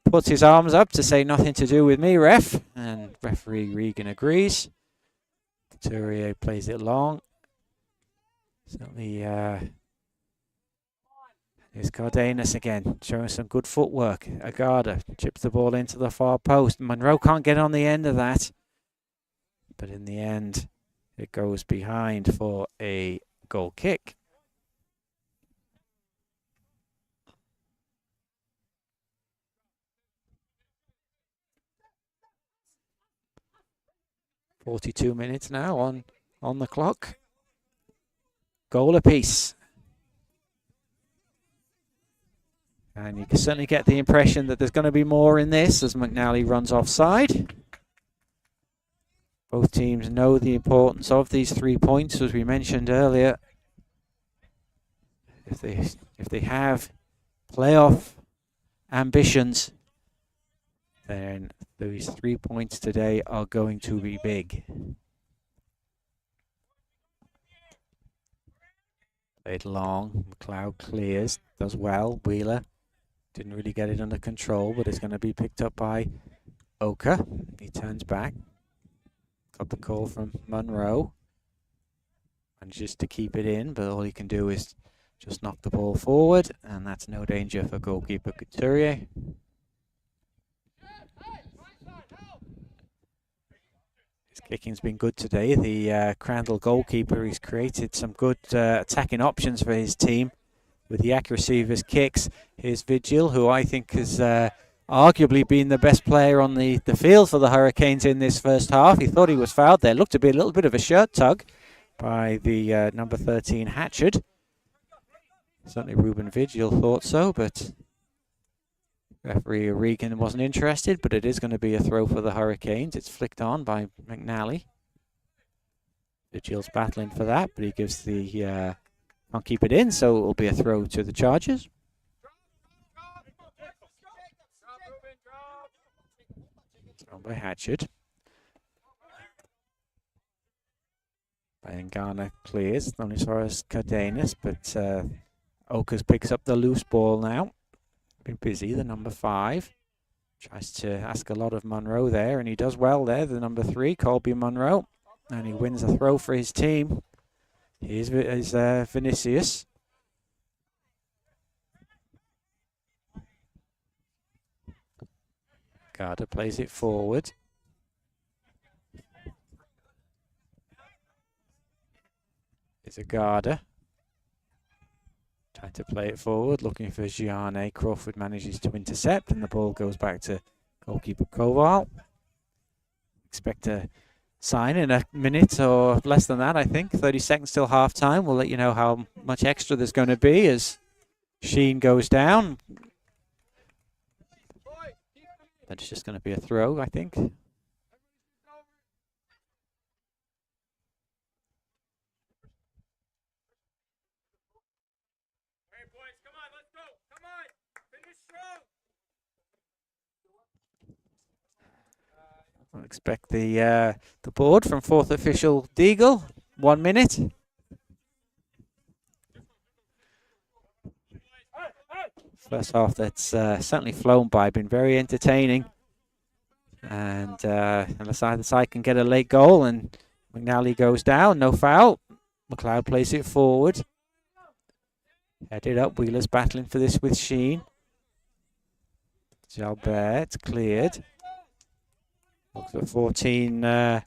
puts his arms up to say nothing to do with me, ref. And referee Regan agrees. Couturier plays it long. Certainly, here's Cardenas again, showing some good footwork. Agada chips the ball into the far post. Monroe can't get on the end of that. But in the end, it goes behind for a goal kick. .42 minutes now on the clock. Goal apiece. And you can certainly get the impression that there's going to be more in this as McNally runs offside. Both teams know the importance of these 3 points, as we mentioned earlier. If they have playoff ambitions, then these 3 points today are going to be big. Played long, McLeod clears, does well. Wheeler didn't really get it under control, but it's going to be picked up by Oka. He turns back. Got the call from Monroe. Manages to keep it in, but all he can do is just knock the ball forward, and that's no danger for goalkeeper Couturier. His kicking's been good today. The Crandall goalkeeper, he's created some good attacking options for his team with the accuracy of his kicks. Here's Vigil, who I think has arguably been the best player on the field for the Hurricanes in this first half. He thought he was fouled there. Looked to be a little bit of a shirt tug by the number 13 Hatchard. Certainly Ruben Vigil thought so, but referee Regan wasn't interested, but it is going to be a throw for the Hurricanes. It's flicked on by McNally. Vigil's battling for that, but he gives the can't keep it in, so it will be a throw to the Chargers. Thrown by Hatchard. Bayangana clears, only as far as Cardenas, but Okas picks up the loose ball now. Been busy, the number 5. Tries to ask a lot of Monroe there, and he does well there, the number 3, Colby Monroe. And he wins a throw for his team. Here's Vinicius. Garda plays it forward. It's a Garda. Trying to play it forward, looking for Gianne. Crawford manages to intercept, and the ball goes back to goalkeeper Koval. Expect a sign in a minute or less than that, I think. 30 seconds till half time. We'll let you know how much extra there's going to be as Sheen goes down. But it's just going to be a throw, I think. I'll expect the board from 4th official Deagle. 1 minute. First half that's certainly flown by, been very entertaining. And unless either side can get a late goal, and McNally goes down, no foul. McLeod plays it forward. Headed up, Wheeler's battling for this with Sheen. Jalbert, it's cleared. Looks at 14,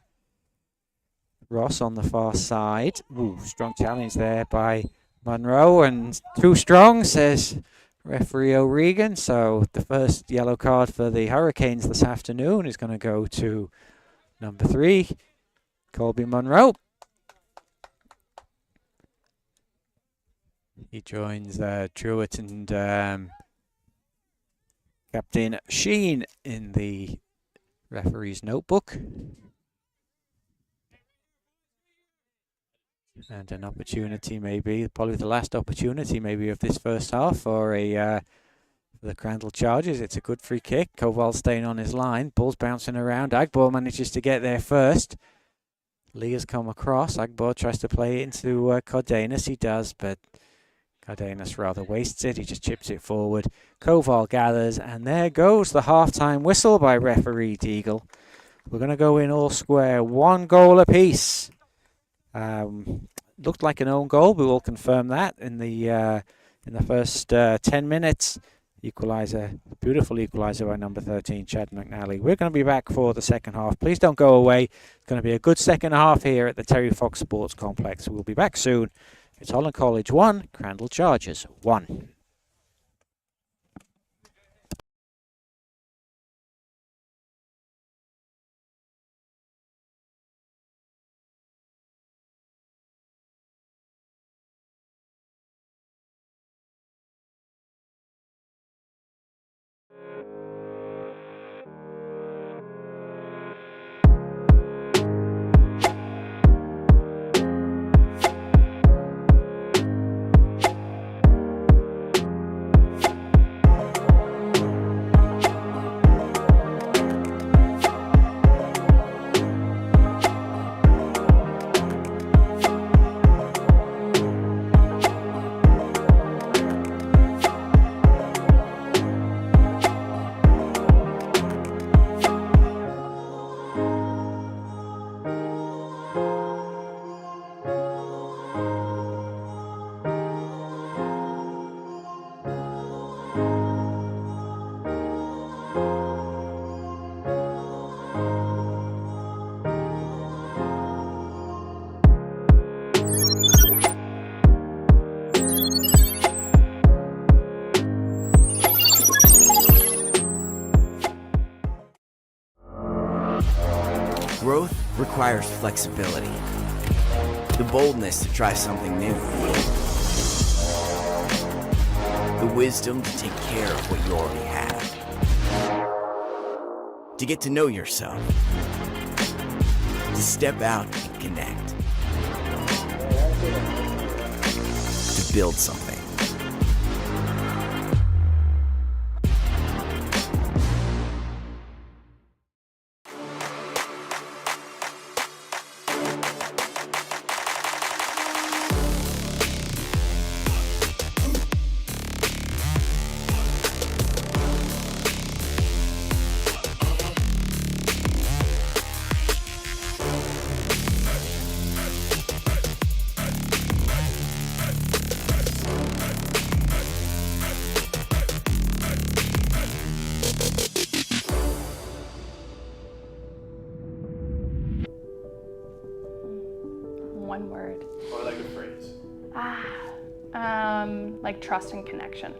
Ross on the far side. Ooh, strong challenge there by Monroe, and too strong, says referee O'Regan. So the first yellow card for the Hurricanes this afternoon is going to go to number 3, Colby Monroe. He joins Druitt and Captain Sheen in the referee's notebook. And an opportunity, maybe, probably the last opportunity maybe of this first half for the Crandall Chargers. It's a good free kick. Koval staying on his line. Ball's bouncing around. Agbor manages to get there first. Lee has come across. Agbor tries to play it into Cardenas. He does, but Cardenas rather wastes it. He just chips it forward. Koval gathers, and there goes the half-time whistle by referee Deagle. We're going to go in all square. 1 goal apiece. Looked like an own goal. We will confirm that in the first 10 minutes. Equalizer, beautiful equalizer by number 13, Chad McNally. We're going to be back for the second half. Please don't go away. It's going to be a good second half here at the Terry Fox Sports Complex. We'll be back soon. It's Holland College 1, Crandall Chargers 1. Growth requires flexibility, the boldness to try something new, the wisdom to take care of what you already have, to get to know yourself, to step out and connect, to build something. One word. Or like a phrase. Like trust and connection.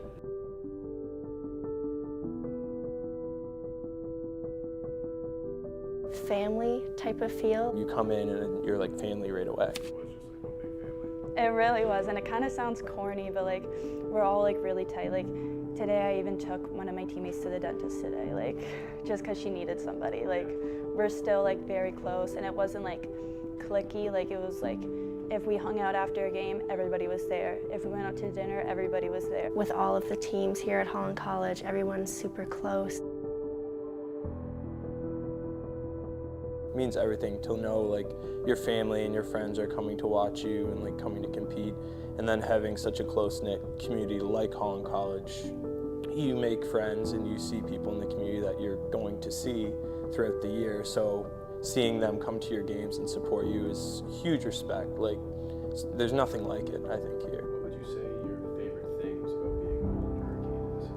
Family type of feel. You come in and you're like family right away. It really was, and it kind of sounds corny, but like we're all like really tight. Like today I even took one of my teammates to the dentist today, like just because she needed somebody. Like we're still like very close, and it wasn't like cliquey. Like it was like if we hung out after a game, everybody was there. If we went out to dinner, everybody was there. With all of the teams here at Holland College, everyone's super close. It means everything to know like your family and your friends are coming to watch you and like coming to compete, and then having such a close-knit community like Holland College you make friends and you see people in the community that you're going to see throughout the year. So seeing them come to your games and support you is huge respect. Like, there's nothing like it, I think, here. What would you say your favorite things about being a Holland Hurricane is?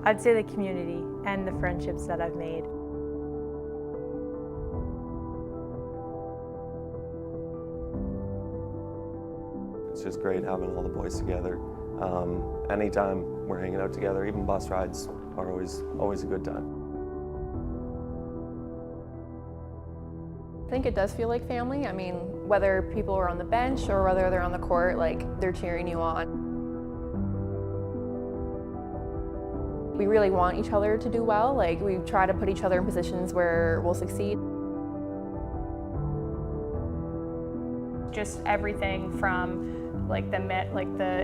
I'd say the community and the friendships that I've made. It's just great having all the boys together. Anytime we're hanging out together, even bus rides are always a good time. I think it does feel like family. I mean, whether people are on the bench or whether they're on the court, like, they're cheering you on. We really want each other to do well. Like, we try to put each other in positions where we'll succeed. Just everything from like the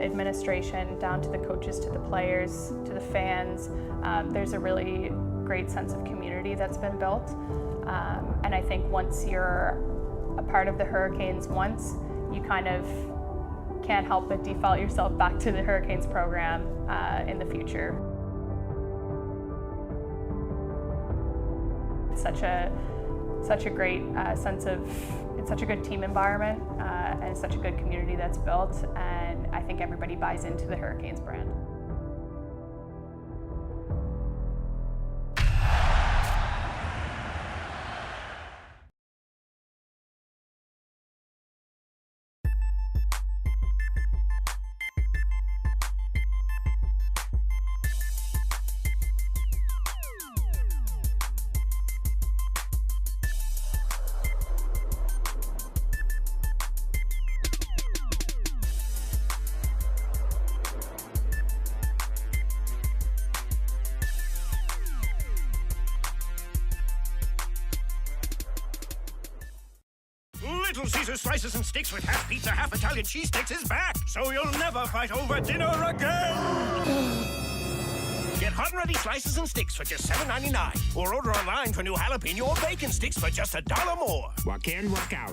administration down to the coaches, to the players, to the fans. There's a really great sense of community that's been built. And I think once you're a part of the Hurricanes you kind of can't help but default yourself back to the Hurricanes program in the future. It's such a great it's such a good team environment and it's such a good community that's built, and I think everybody buys into the Hurricanes brand. Little Caesar slices and sticks with half pizza, half Italian cheese sticks is back, so you'll never fight over dinner again. Get hot and ready slices and sticks for just $7.99, or order online for new jalapeno or bacon sticks for just $1 more. Work in, work out.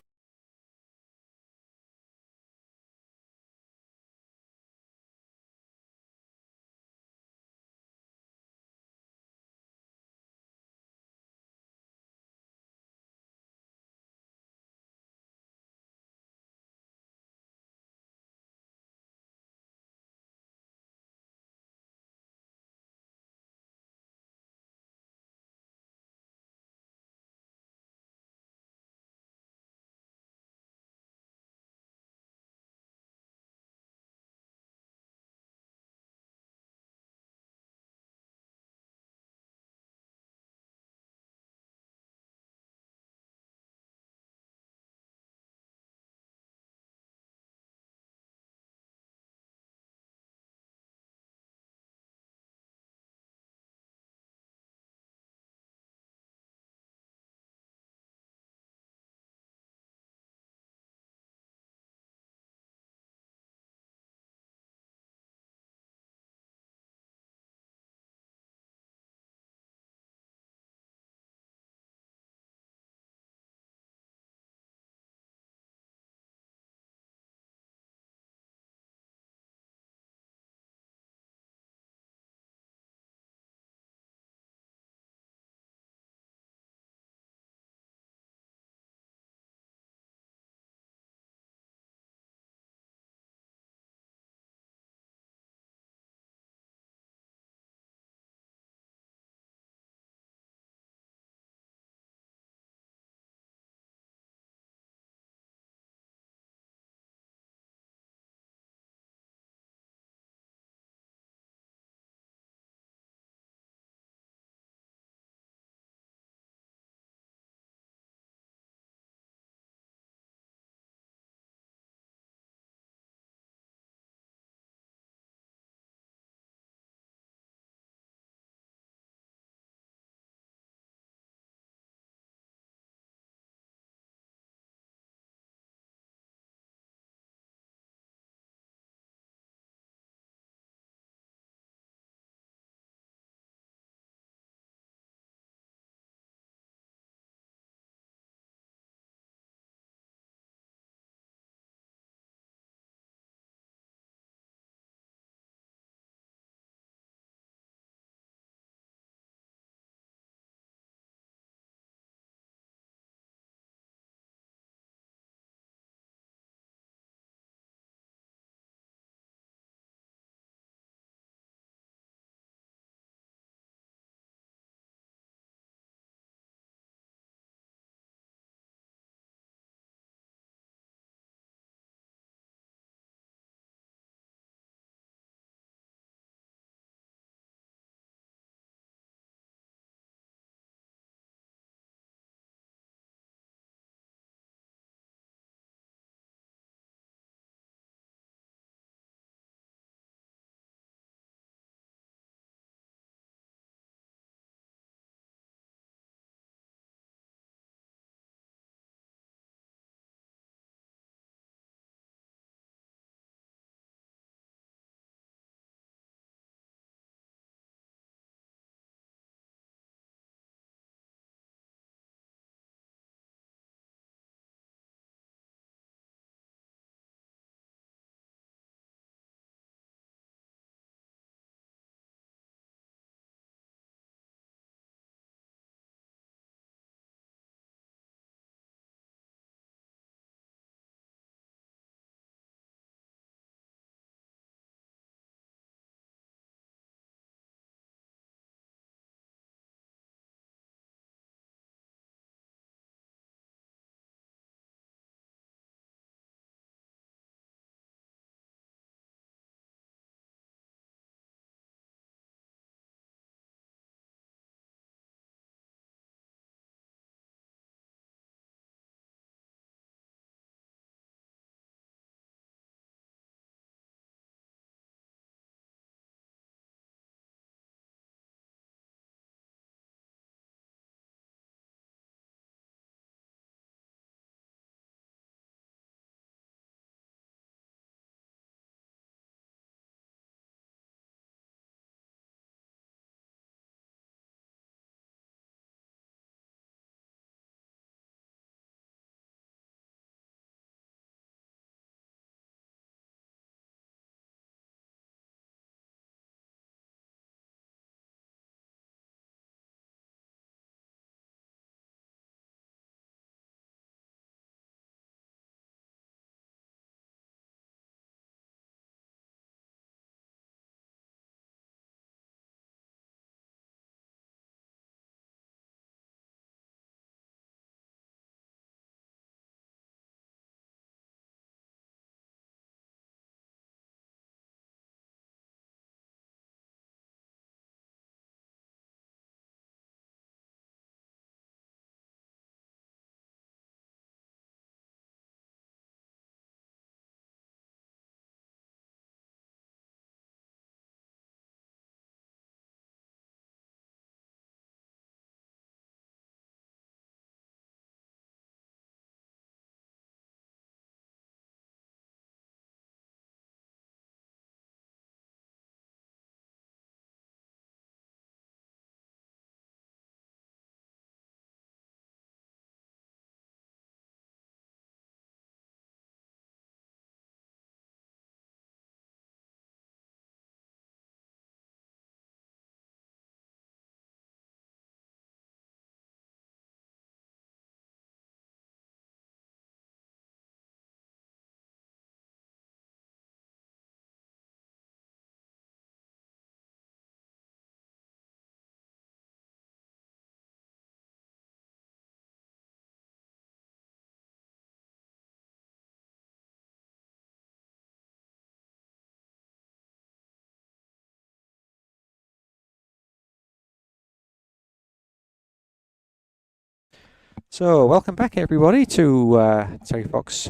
So, welcome back everybody to Terry Fox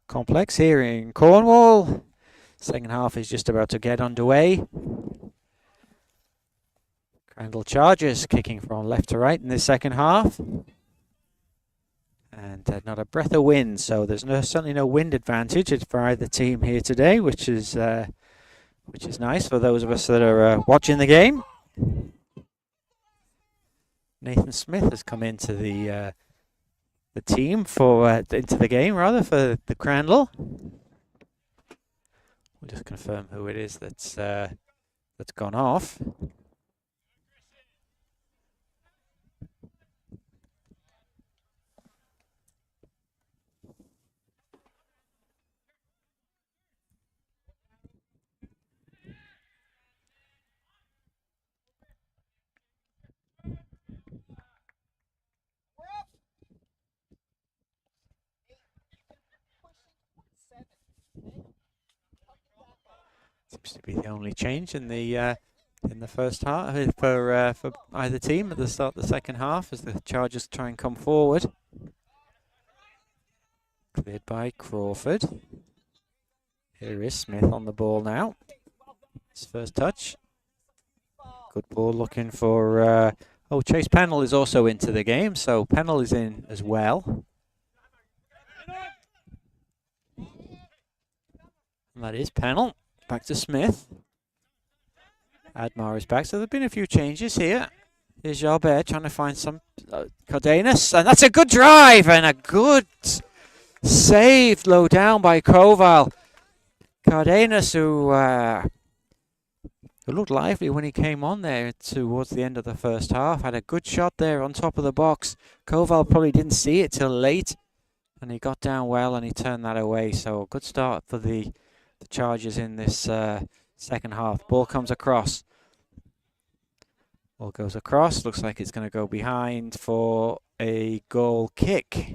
Complex here in Cornwall. Second half is just about to get underway. Crandall Chargers kicking from left to right in the second half. And not a breath of wind, so there's certainly no wind advantage for either team here today, which is nice for those of us that are watching the game. Nathan Smith has come into the team into the game rather for the Crandall. We'll just confirm who it is that's gone off. Seems to be the only change in the first half for either team at the start of the second half as the Chargers try and come forward. Cleared by Crawford. Here is Smith on the ball now. His first touch. Good ball looking for... Chase Pennell is also into the game, so Pennell is in as well. And that is Pennell. Back to Smith. Admar is back, so there have been a few changes here. Here's Jarbert trying to find some Cardenas, and that's a good drive and a good save low down by Koval. Cardenas, who looked lively when he came on there towards the end of the first half, had a good shot there on top of the box. Koval probably didn't see it till late, and he got down well and he turned that away. So a good start for the Chargers in this second half. Ball comes across. Ball goes across. Looks like it's going to go behind for a goal kick.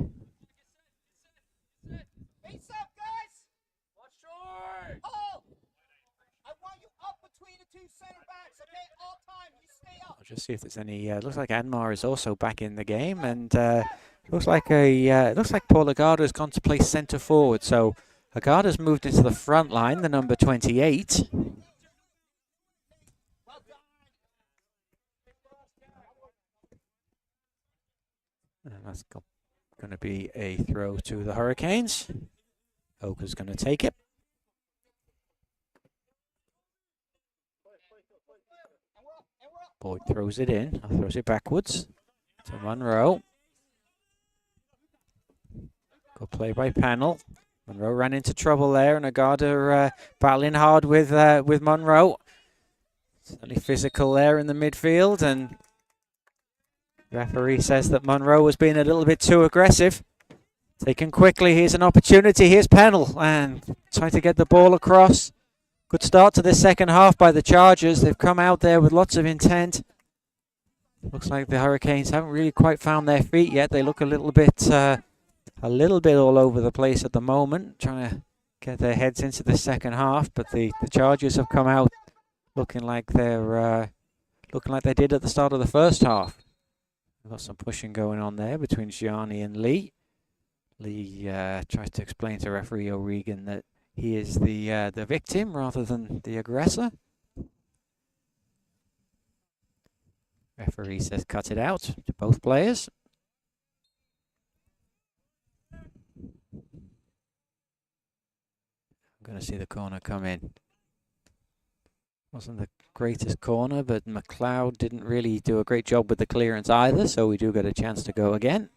I'll just see if there's any. Looks like Admar is also back in the game, and looks like Paul Agada has gone to play centre forward. So Agada's moved into the front line, the number 28. And that's going to be a throw to the Hurricanes. Oka's going to take it. Boyd throws it in, throws it backwards to Monroe. Good play by Pennell. Monroe ran into trouble there, and Agada battling hard with Monroe. Certainly physical there in the midfield, and referee says that Monroe was being a little bit too aggressive. Taken quickly, here's an opportunity, here's Pennell, and trying to get the ball across. Good start to this second half by the Chargers. They've come out there with lots of intent. Looks like the Hurricanes haven't really quite found their feet yet. They look a little bit all over the place at the moment, trying to get their heads into the second half. But the Chargers have come out looking like they did at the start of the first half. We've got some pushing going on there between Gianni and Lee. Lee tries to explain to referee O'Regan that he is the victim rather than the aggressor. Referee says cut it out to both players. I'm going to see the corner come in. Wasn't the greatest corner, but McLeod didn't really do a great job with the clearance either, so we do get a chance to go again.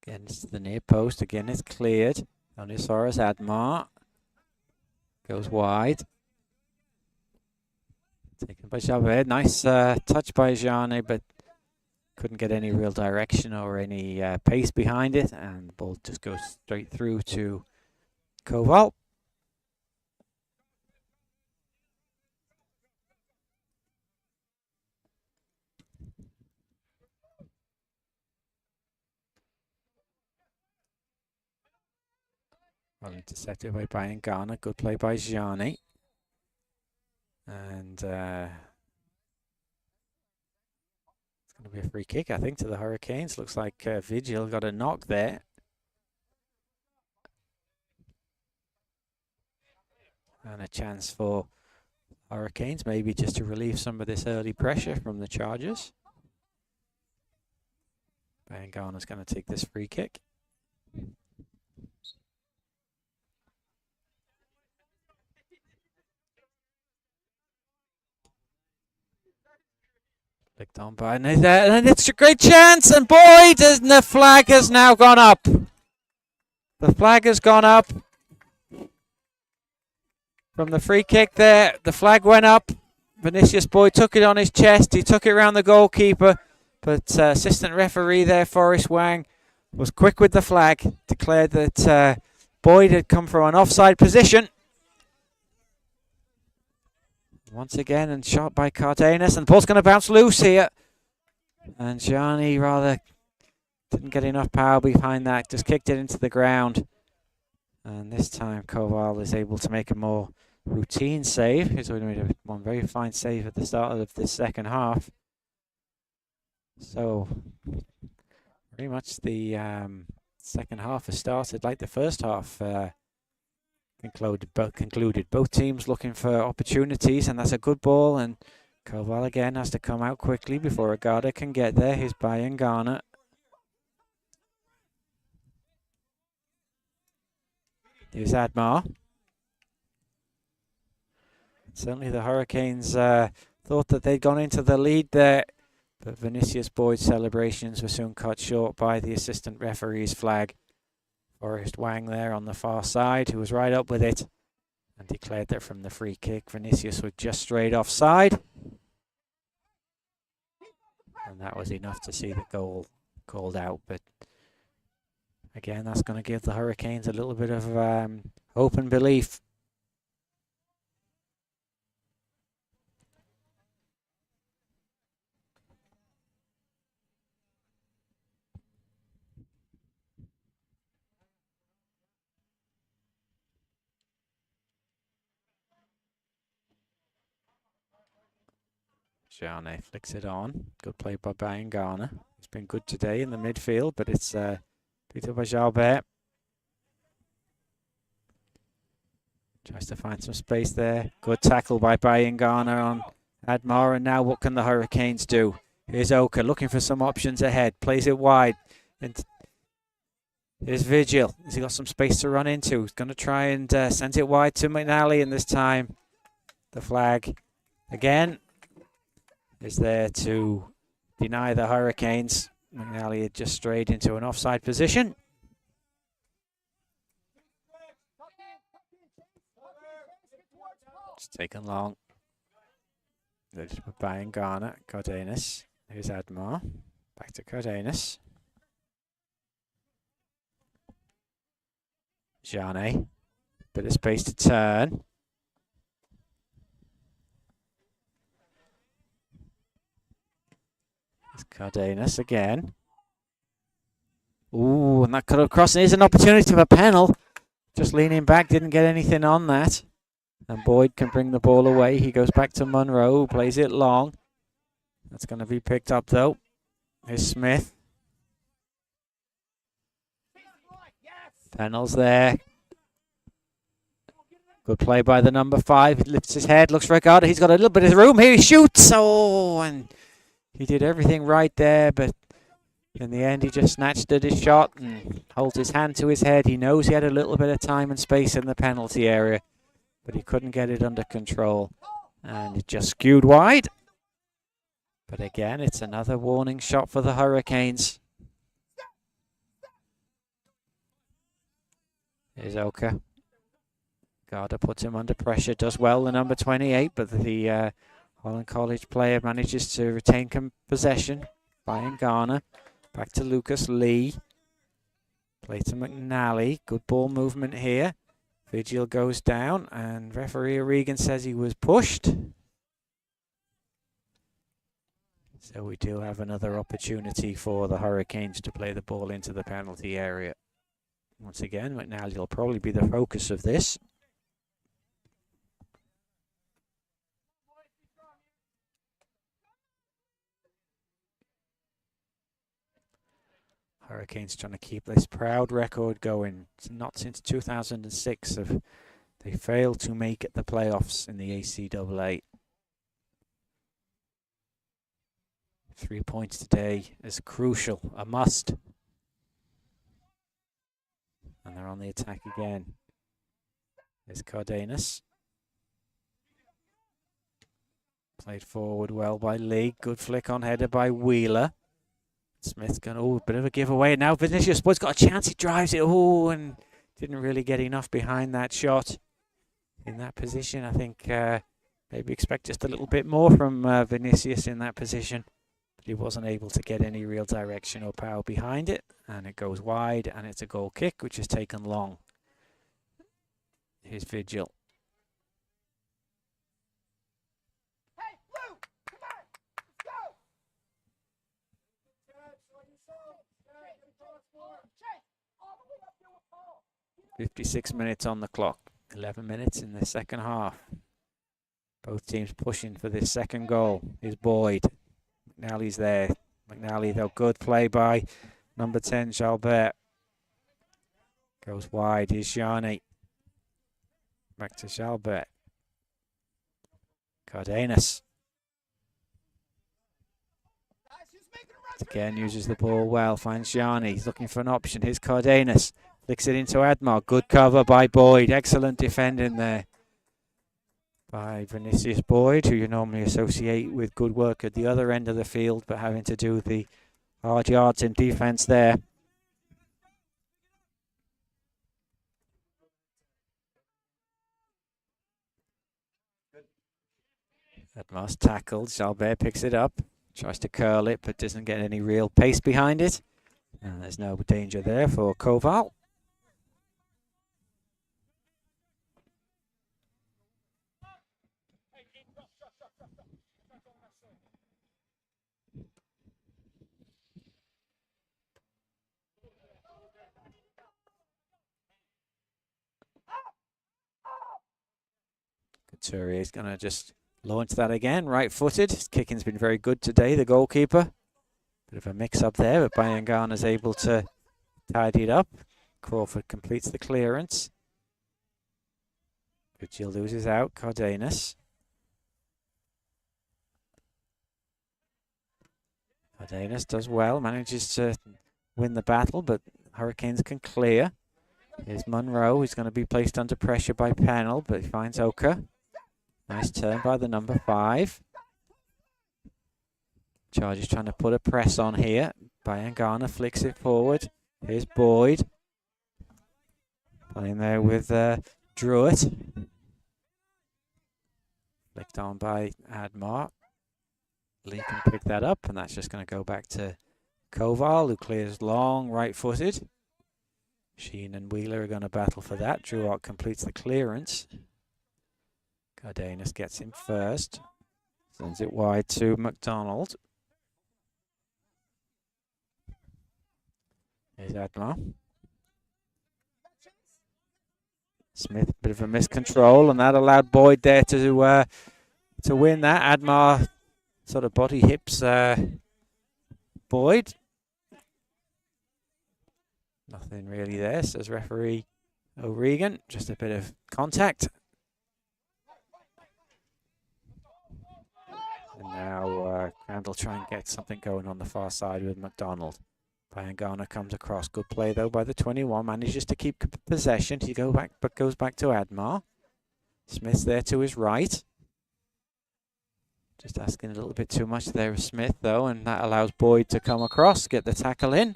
Again, it's the near post. Again, it's cleared. Onisaurus Admar goes wide. Taken by Javed. Nice touch by Jane, but couldn't get any real direction or any pace behind it. And the ball just goes straight through to Koval. Well intercepted by Brian Garner. Good play by Gianni. And it's going to be a free kick, I think, to the Hurricanes. Looks like Vigil got a knock there. And a chance for Hurricanes, maybe just to relieve some of this early pressure from the Chargers. Brian Garner's going to take this free kick. Clicked on by, and it's a great chance, and Boyd, and the flag has now gone up. The flag has gone up from the free kick there. The flag went up. Vinicius Boyd took it on his chest. He took it around the goalkeeper, but assistant referee there, Forrest Wang, was quick with the flag, declared that Boyd had come from an offside position. Once again, and shot by Cardenas, and the ball's going to bounce loose here. And Gianni rather didn't get enough power behind that, just kicked it into the ground. And this time Koval is able to make a more routine save. He's already made one very fine save at the start of this second half. So, pretty much the second half has started like the first half concluded. Both teams looking for opportunities, and that's a good ball, and Koval again has to come out quickly before Agada can get there. Here's Brian Garner. Here's Admar. Certainly the Hurricanes thought that they'd gone into the lead there, but Vinicius Boyd's celebrations were soon cut short by the assistant referee's flag. Forrest Wang there on the far side, who was right up with it, and declared that from the free kick, Vinicius was just straight offside. And that was enough to see the goal called out. But again, that's going to give the Hurricanes a little bit of hope and belief. Gianni flicks it on. Good play by Brian Garner. He's been good today in the midfield, but it's picked up by Jalbert. Tries to find some space there. Good tackle by Brian Garner on Admar. And now what can the Hurricanes do? Here's Oka looking for some options ahead. Plays it wide. And here's Vigil. Has he got some space to run into? He's going to try and send it wide to McNally, and this time the flag again is there to deny the Hurricanes. McNally had just strayed into an offside position. It's taken long. They just put Brian Garner, Cardenas. Here's Admar. Back to Cardenas. Gianni. Bit of space to turn. Cardenas again. Ooh, and that cut across. Here's an opportunity for a penalty. Just leaning back, didn't get anything on that. And Boyd can bring the ball away. He goes back to Monroe, plays it long. That's going to be picked up though. Here's Smith. Pennell's there. Good play by the number 5. He lifts his head, looks for Agada. He's got a little bit of room here. He shoots. Oh, and he did everything right there, but in the end he just snatched at his shot and holds his hand to his head. He knows he had a little bit of time and space in the penalty area, but he couldn't get it under control, and it just skewed wide. But again, it's another warning shot for the Hurricanes. Here's Oka. Garda puts him under pressure, does well, the number 28, but the Holland College player manages to retain possession. Brian Garner. Back to Lucas Lee. Play to McNally. Good ball movement here. Vigil goes down, and referee O'Regan says he was pushed. So we do have another opportunity for the Hurricanes to play the ball into the penalty area. Once again, McNally will probably be the focus of this. Hurricanes trying to keep this proud record going. Not since 2006 have they failed to make it the playoffs in the ACAA. 3 points today is crucial, a must. And they're on the attack again. There's Cardenas. Played forward well by Lee. Good flick on header by Wheeler. Smith's going, oh, a bit of a giveaway. Now Vinicius Boyd's got a chance. He drives it. Oh, and didn't really get enough behind that shot. In that position, I think maybe expect just a little bit more from Vinicius in that position. But he wasn't able to get any real direction or power behind it. And it goes wide, and it's a goal kick, which has taken long. Here's Vigil. Hey, Lou, come on, let's go. 56 minutes on the clock. 11 minutes in the second half. Both teams pushing for this second goal. Here's Boyd. McNally's there. McNally, though, good play by number 10, Jalbert. Goes wide. Here's Shani. Back to Jalbert. Cardenas. Again, uses the ball well. Finds Shani. He's looking for an option. Here's Cardenas. Flicks it into Admar. Good cover by Boyd. Excellent defending there by Vinicius Boyd, who you normally associate with good work at the other end of the field, but having to do the hard yards in defense there. Admar's tackled. Jalbert picks it up. Tries to curl it, but doesn't get any real pace behind it. And there's no danger there for Koval. Couturier is going to just launch that again, right-footed. His kicking's been very good today, the goalkeeper. Bit of a mix-up there, but Bayangana's able to tidy it up. Crawford completes the clearance. Vigil loses out, Cardenas. Cardenas does well, manages to win the battle, but Hurricanes can clear. Here's Monroe, who's going to be placed under pressure by Pennell, but he finds Oka. Nice turn by the number 5. Chargers trying to put a press on here. Bayangana flicks it forward. Here's Boyd. Playing there with Druitt. Flicked on by Admar. Lee can pick that up, and that's just going to go back to Koval, who clears long, right-footed. Sheen and Wheeler are going to battle for that. Druitt completes the clearance. Cardenas gets him first. Sends it wide to McDonald. Here's Admar. Smith, bit of a miscontrol, and that allowed Boyd there to win that. Admar sort of body hips Boyd. Nothing really there, says referee O'Regan. Just a bit of contact. And now Crandall try and get something going on the far side with McDonald. Bayangana comes across. Good play though by the 21. Manages to keep possession. He goes back to Admar. Smith's there to his right. Just asking a little bit too much there of Smith though, and that allows Boyd to come across, get the tackle in.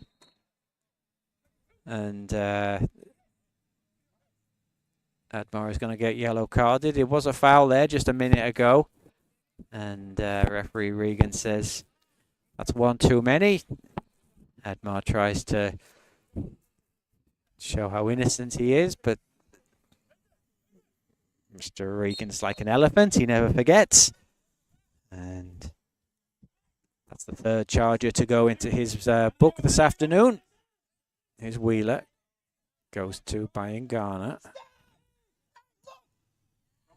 And Admar is going to get yellow carded. It was a foul there just a minute ago. And referee Regan says that's one too many. Admar tries to show how innocent he is, but Mr. Regan's like an elephant. He never forgets. And that's the third Charger to go into his book this afternoon. Here's Wheeler. goes to Bayangana.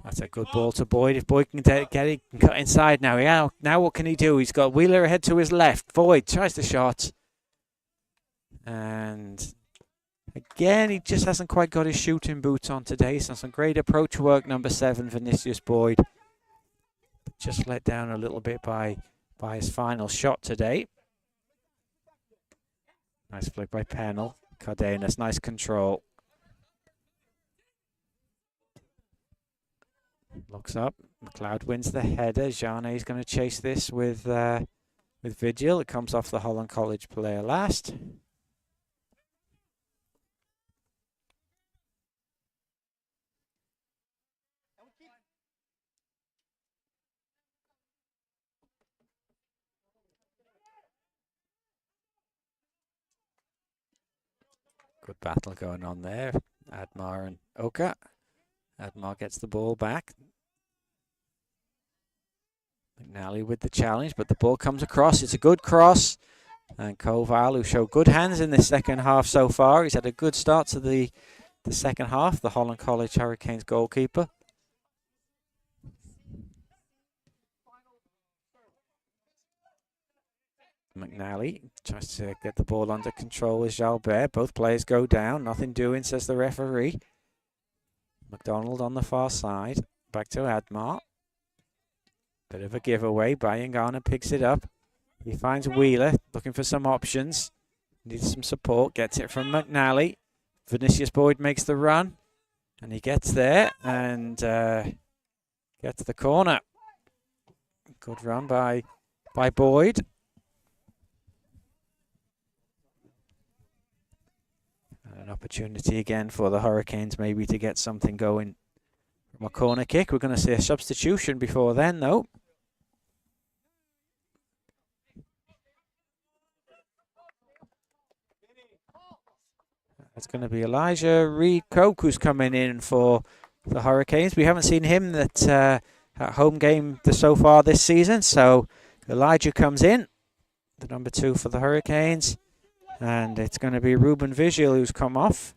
That's a good ball to Boyd. If Boyd can get it, he can cut inside now. Yeah, now what can he do? He's got Wheeler ahead to his left. Boyd tries the shot. And again, he just hasn't quite got his shooting boots on today. He's done some great approach work, number 7, Vinicius Boyd. Just let down a little bit by his final shot today. Nice flick by Pennell. Cardenas, nice control. Looks up. McLeod wins the header. Jane is going to chase this with Vigil. It comes off the Holland College player last. Good battle going on there. Admar and Oka. Admar gets the ball back. McNally with the challenge, but the ball comes across. It's a good cross. And Koval, who showed good hands in the second half so far. He's had a good start to the second half, the Holland College Hurricanes goalkeeper. McNally tries to get the ball under control with Jalbert. Both players go down. Nothing doing, says the referee. McDonald on the far side. Back to Admar. Bit of a giveaway. Bayangana picks it up. He finds Wheeler, looking for some options. Needs some support. Gets it from McNally. Vinicius Boyd makes the run. And he gets there and gets the corner. Good run by Boyd. An opportunity again for the Hurricanes maybe to get something going from a corner kick. We're going to see a substitution before then, though. It's going to be Elijah Reed-Coke who's coming in for the Hurricanes. We haven't seen him at home game so far this season, so Elijah comes in, the number 2 for the Hurricanes. And it's going to be Ruben Vigil who's come off.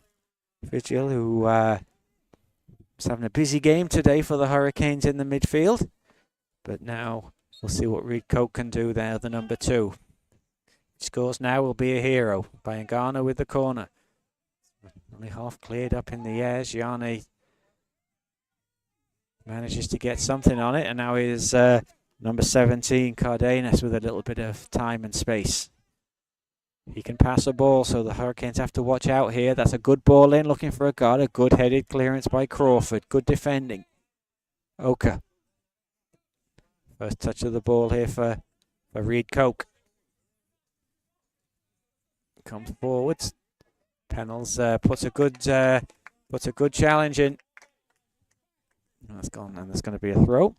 Vigil who is having a busy game today for the Hurricanes in the midfield. But now we'll see what Reed Coke can do there, the number 2. He scores now, will be a hero. Bayangana with the corner. Only half cleared up in the air. Gianni manages to get something on it. And now is number 17, Cardenas, with a little bit of time and space. He can pass a ball, so the Hurricanes have to watch out here. That's a good ball in, looking for a guard. A good headed clearance by Crawford. Good defending. Oka. First touch of the ball here for Reed Coke. Comes forwards. Pennells puts a good challenge in. That's gone, and there's going to be a throw.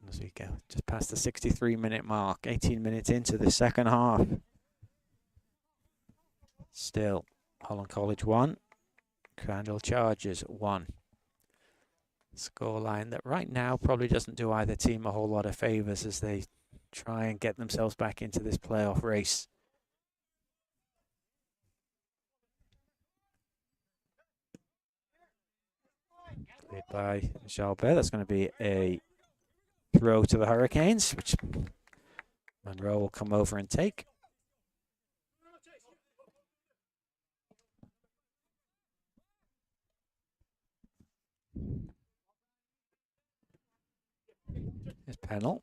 As we go just past the 63-minute mark, 18 minutes into the second half. Still, Holland College 1, Crandall Chargers 1. Scoreline that right now probably doesn't do either team a whole lot of favours as they try and get themselves back into this playoff race. Cleared by Jalbert. That's going to be a throw to the Hurricanes, which Monroe will come over and take. Here's Pennell.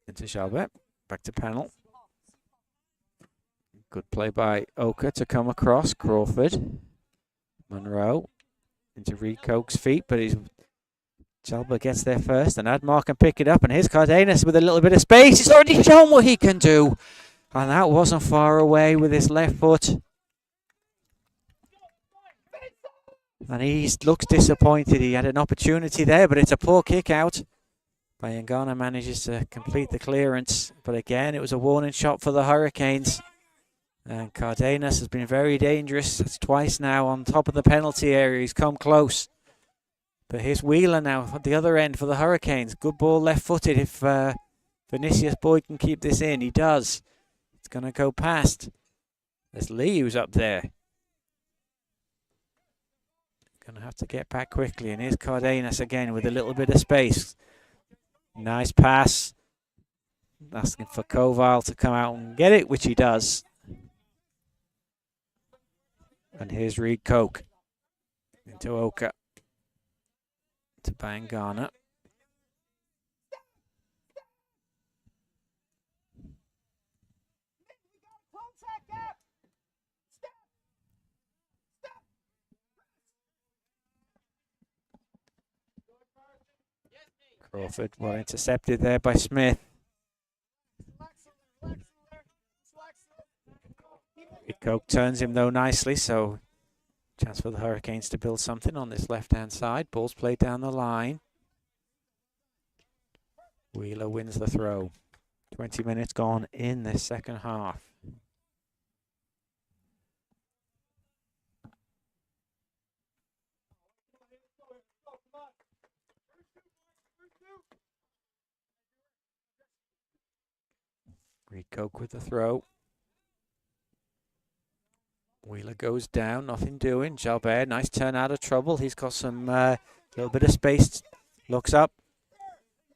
Into Jalbert. Back to Pennell. Good play by Oka to come across. Crawford. Monroe. Into Reed Coke's feet, but Jalbert gets there first, and Admar can pick it up, and here's Cardenas with a little bit of space. He's already shown what he can do, and that wasn't far away with his left foot. And he looks disappointed. He had an opportunity there, but it's a poor kick out. Bayangana manages to complete the clearance, but again, it was a warning shot for the Hurricanes. And Cardenas has been very dangerous. It's twice now on top of the penalty area. He's come close. But here's Wheeler now at the other end for the Hurricanes. Good ball left-footed if Vinicius Boyd can keep this in. He does. It's going to go past. There's Lee who's up there. Going to have to get back quickly. And here's Cardenas again with a little bit of space. Nice pass. Asking for Koval to come out and get it, which he does. And here's Reed Koch into Oka to Bangana. Crawford well intercepted there by Smith. Koch turns him though nicely, so chance for the Hurricanes to build something on this left-hand side. Ball's played down the line. Wheeler wins the throw. 20 minutes gone in this second half. Reed Koch with the throw. Wheeler goes down, nothing doing. Jalbert, nice turn out of trouble. He's got some little bit of space. Looks up.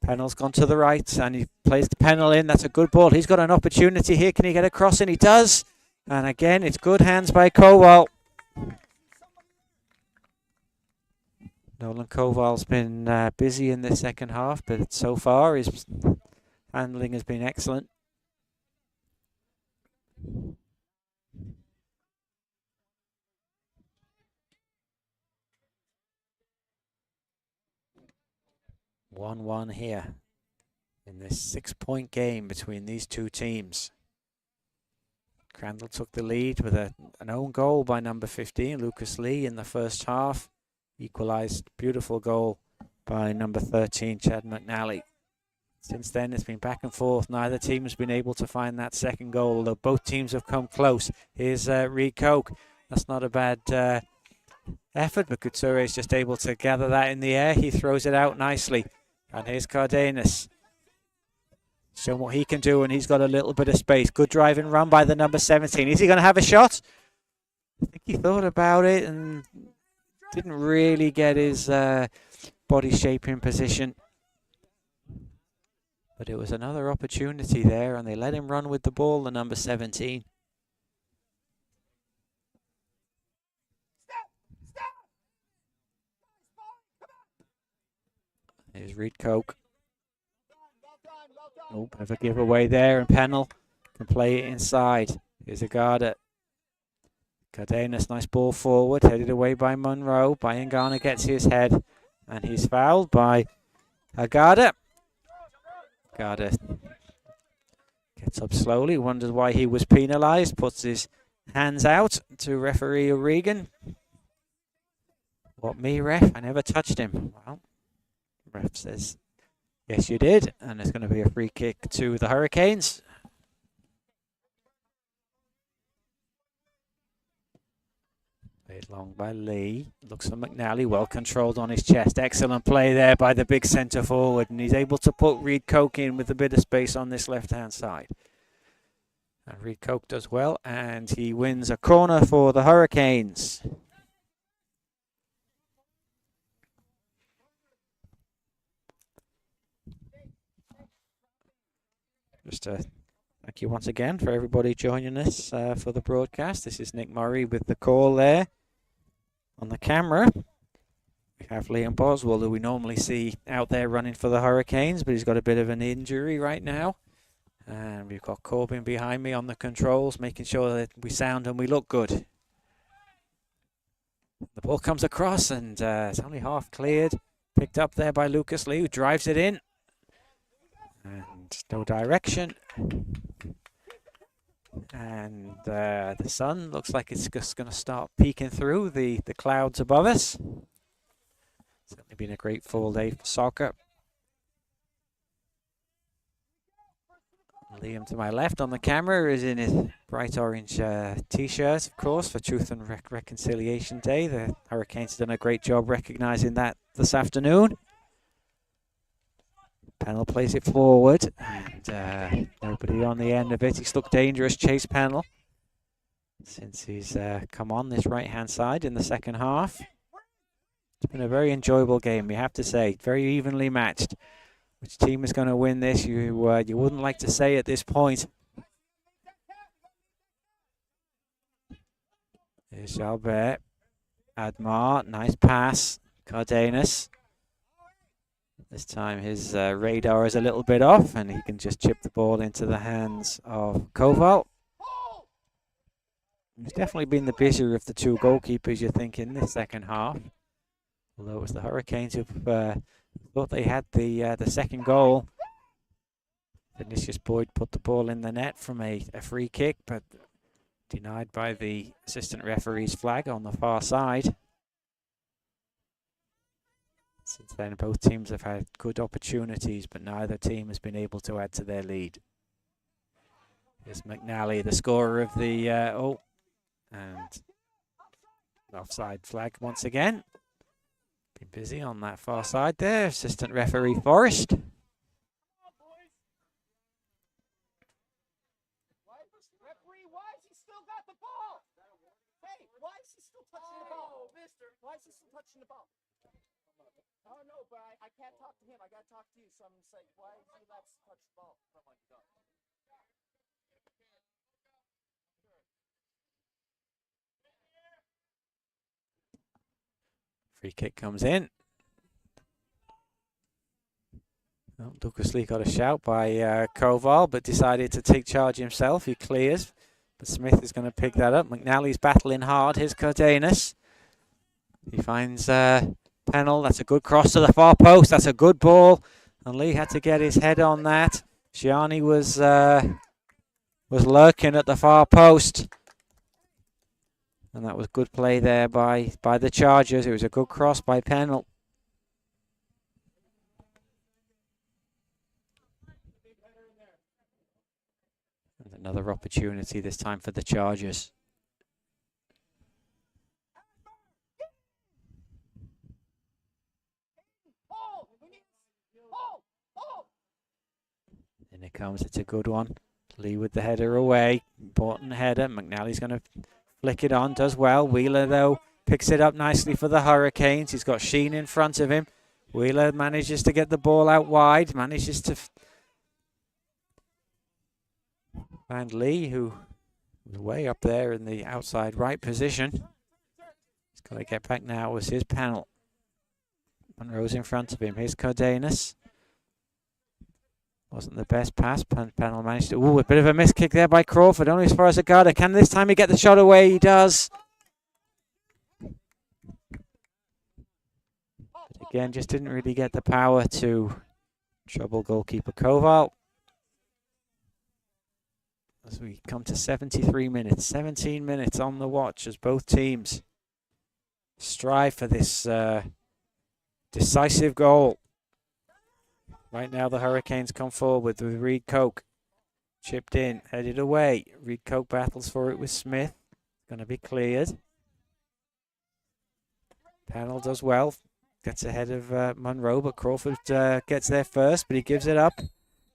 Pennell's gone to the right, and he plays the Pennell in. That's a good ball. He's got an opportunity here. Can he get across? And he does. And again, it's good hands by Koval. Nolan Koval's been busy in the second half, but so far his handling has been excellent. One here in this 6-point game between these two teams. Crandall took the lead with an own goal by number 15, Lucas Lee, in the first half. Equalised, beautiful goal by number 13, Chad McNally. Since then, it's been back and forth. Neither team has been able to find that second goal, although both teams have come close. Here's Reed Koch. That's not a bad effort, but Couture is just able to gather that in the air. He throws it out nicely. And here's Cardenas. Show what he can do, and he's got a little bit of space. Good drive and run by the number 17. Is he going to have a shot? I think he thought about it and didn't really get his body shape in position. But it was another opportunity there, and they let him run with the ball, the number 17. Here's Reed Koch. Oh, bit of a giveaway there, and Pennell can play it inside. Here's Agada. Cardenas, nice ball forward, headed away by Monroe. Bayangana gets his head, and he's fouled by Agada. Agada gets up slowly, wonders why he was penalised, puts his hands out to referee O'Regan. What, me, ref? I never touched him. Well, ref says, yes, you did. And it's going to be a free kick to the Hurricanes. Played long by Lee. Looks for McNally, well controlled on his chest. Excellent play there by the big centre forward. And he's able to put Reed Koch in with a bit of space on this left-hand side. And Reed Koch does well. And he wins a corner for the Hurricanes. Just thank you once again for everybody joining us for the broadcast. This is Nick Murray with the call there on the camera. We have Liam Boswell, who we normally see out there running for the Hurricanes, but he's got a bit of an injury right now. And we've got Corbin behind me on the controls, making sure that we sound and we look good. The ball comes across, and it's only half cleared. Picked up there by Lucas Lee, who drives it in. And no direction. And the sun looks like it's just going to start peeking through the clouds above us. Certainly been a great full day for soccer. Liam to my left on the camera is in his bright orange t-shirt, of course, for Truth and Reconciliation Day. The Hurricanes have done a great job recognising that this afternoon. Pennell plays it forward, and nobody on the end of it. He's looked dangerous, Chase Pennell, since he's come on this right-hand side in the second half. It's been a very enjoyable game, we have to say. Very evenly matched. Which team is going to win this? You wouldn't like to say at this point. Here's Jalbert. Admar, nice pass. Cardenas. This time his radar is a little bit off and he can just chip the ball into the hands of Koval. He's definitely been the busier of the two goalkeepers, you think, in this second half. Although it was the Hurricanes who thought they had the second goal. Vinicius Boyd put the ball in the net from a free kick, but denied by the assistant referee's flag on the far side. Since then, both teams have had good opportunities, but neither team has been able to add to their lead. Here's McNally, the scorer of the and offside flag once again. Been busy on that far side there. Assistant referee Forrest. Oh no, but I can't talk to him. I gotta talk to you. So I'm just like, why is he lets touch the ball? Free kick comes in. Oh, Lucas Lee got a shout by Koval, but decided to take charge himself. He clears, but Smith is going to pick that up. McNally's battling hard. Here's Cardenas. He finds Pennell. That's a good cross to the far post. That's a good ball, and Lee had to get his head on that. Shiani was lurking at the far post. And that was good play there by the Chargers. It was a good cross by Pennell. And another opportunity this time for the Chargers. In it comes. It's a good one. Lee with the header away. Important header. McNally's going to flick it on, does well. Wheeler, though, picks it up nicely for the Hurricanes. He's got Sheen in front of him. Wheeler manages to get the ball out wide, manages to find Lee, who was way up there in the outside right position. He's got to get back now. It was his panel. Monroe's in front of him. Here's Cardenas. Wasn't the best pass. Pennell managed to... Ooh, a bit of a miss kick there by Crawford. Only as far as Agada. Can this time he get the shot away? He does. But again, just didn't really get the power to trouble goalkeeper Koval. As we come to 73 minutes. 17 minutes on the watch as both teams strive for this decisive goal. Right now the Hurricanes come forward with Reed Coke. Chipped in, headed away. Reed Coke battles for it with Smith. Going to be cleared. Pennell does well. Gets ahead of Monroe, but Crawford gets there first, but he gives it up.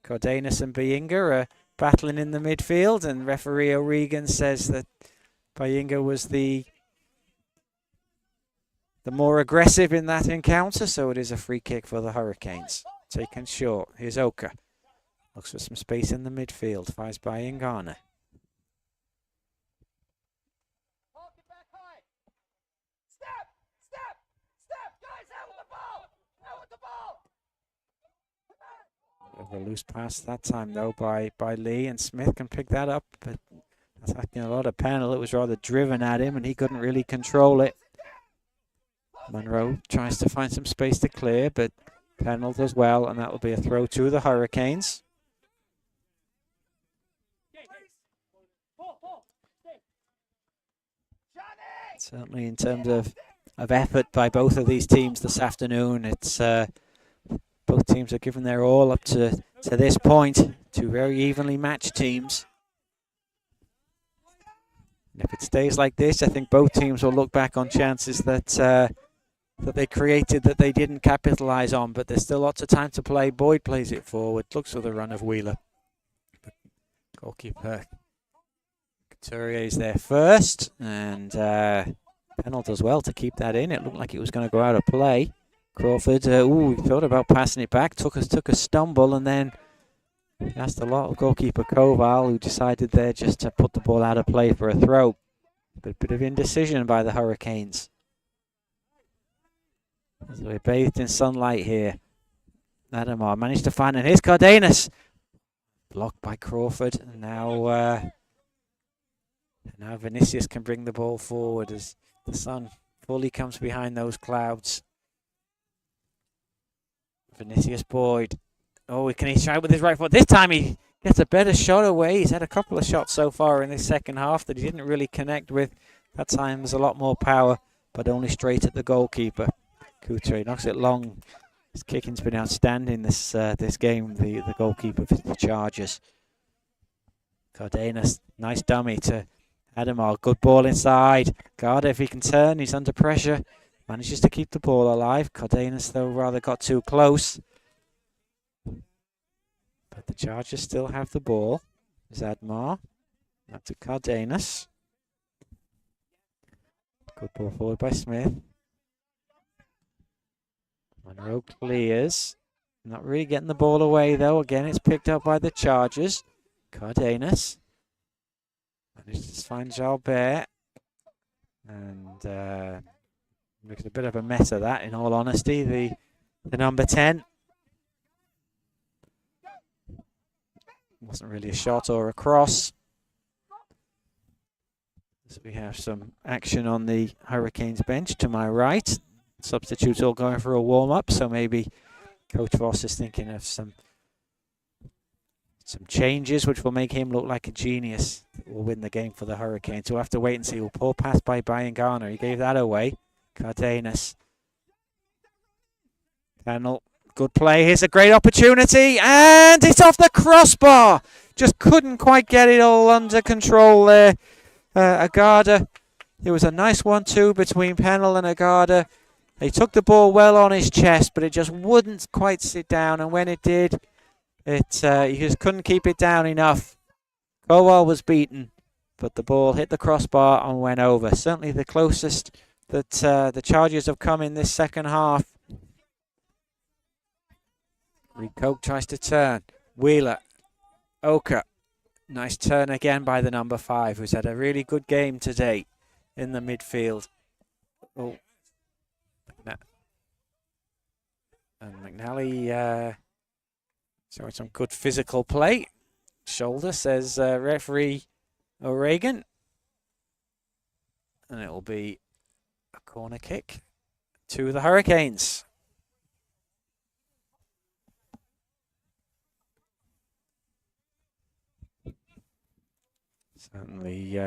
Cardenas and Bayinga are battling in the midfield, and referee O'Regan says that Bayinga was the more aggressive in that encounter, so it is a free kick for the Hurricanes. Taken short. Here's Oka. Looks for some space in the midfield. Fires by Ingana. A loose pass that time though by Lee, and Smith can pick that up, but attacking a lot of Pennell. It was rather driven at him and he couldn't really control it. Monroe tries to find some space to clear, but Pennell does well, and that will be a throw to the Hurricanes. Certainly in terms of effort by both of these teams this afternoon, it's both teams have given their all up to this point. Two very evenly matched teams. And if it stays like this, I think both teams will look back on chances that they created that they didn't capitalize on, but there's still lots of time to play. Boyd plays it forward, looks for the run of Wheeler. Goalkeeper Couturier is there first, and Pennell does well to keep that in. It looked like it was going to go out of play. Crawford, he thought about passing it back, took a stumble, and then asked a lot of goalkeeper Koval, who decided there just to put the ball out of play for a throw. But a bit of indecision by the Hurricanes. So we're bathed in sunlight here. Adamar managed to find, and here's Cardenas. Blocked by Crawford. And now Vinicius can bring the ball forward as the sun fully comes behind those clouds. Vinicius Boyd. Oh, can he try with his right foot? This time he gets a better shot away. He's had a couple of shots so far in this second half that he didn't really connect with. That time there's a lot more power, but only straight at the goalkeeper. Couture knocks it long. His kicking's been outstanding this game, the goalkeeper for the Chargers. Cardenas, nice dummy to Adamar. Good ball inside. Garda, if he can turn, he's under pressure. Manages to keep the ball alive. Cardenas, though, rather got too close. But the Chargers still have the ball. Zadmar. Up to Cardenas. Good ball forward by Smith. Monroe clears. Not really getting the ball away, though. Again, it's picked up by the Chargers. Cardenas. Manages to find Jalbert. And makes a bit of a mess of that, in all honesty. The number 10. Wasn't really a shot or a cross. So we have some action on the Hurricanes bench to my right. Substitutes all going for a warm-up, so maybe Coach Voss is thinking of some changes which will make him look like a genius. Will win the game for the Hurricanes. We'll have to wait and see. Poor pass by Brian Garner. He gave that away. Cardenas. Crandall. Good play. Here's a great opportunity. And it's off the crossbar. Just couldn't quite get it all under control there. Agada. It was a nice 1-2 between Pennell and Agada. He took the ball well on his chest, but it just wouldn't quite sit down. And when it did, he just couldn't keep it down enough. Kowal was beaten, but the ball hit the crossbar and went over. Certainly the closest that the Chargers have come in this second half. Coke tries to turn. Wheeler. Oka. Nice turn again by the number 5, who's had a really good game today in the midfield. Oh. And McNally showing some good physical play. Shoulder, says referee O'Regan. And it will be a corner kick to the Hurricanes. Certainly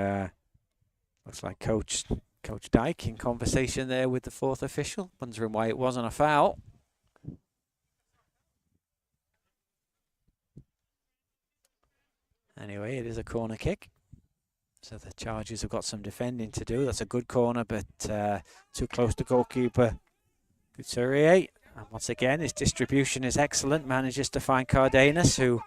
looks like Coach Dyke in conversation there with the 4th official, wondering why it wasn't a foul. Anyway, it is a corner kick. So the Chargers have got some defending to do. That's a good corner, but too close to goalkeeper Couturier. And once again, his distribution is excellent. Manages to find Cardenas, who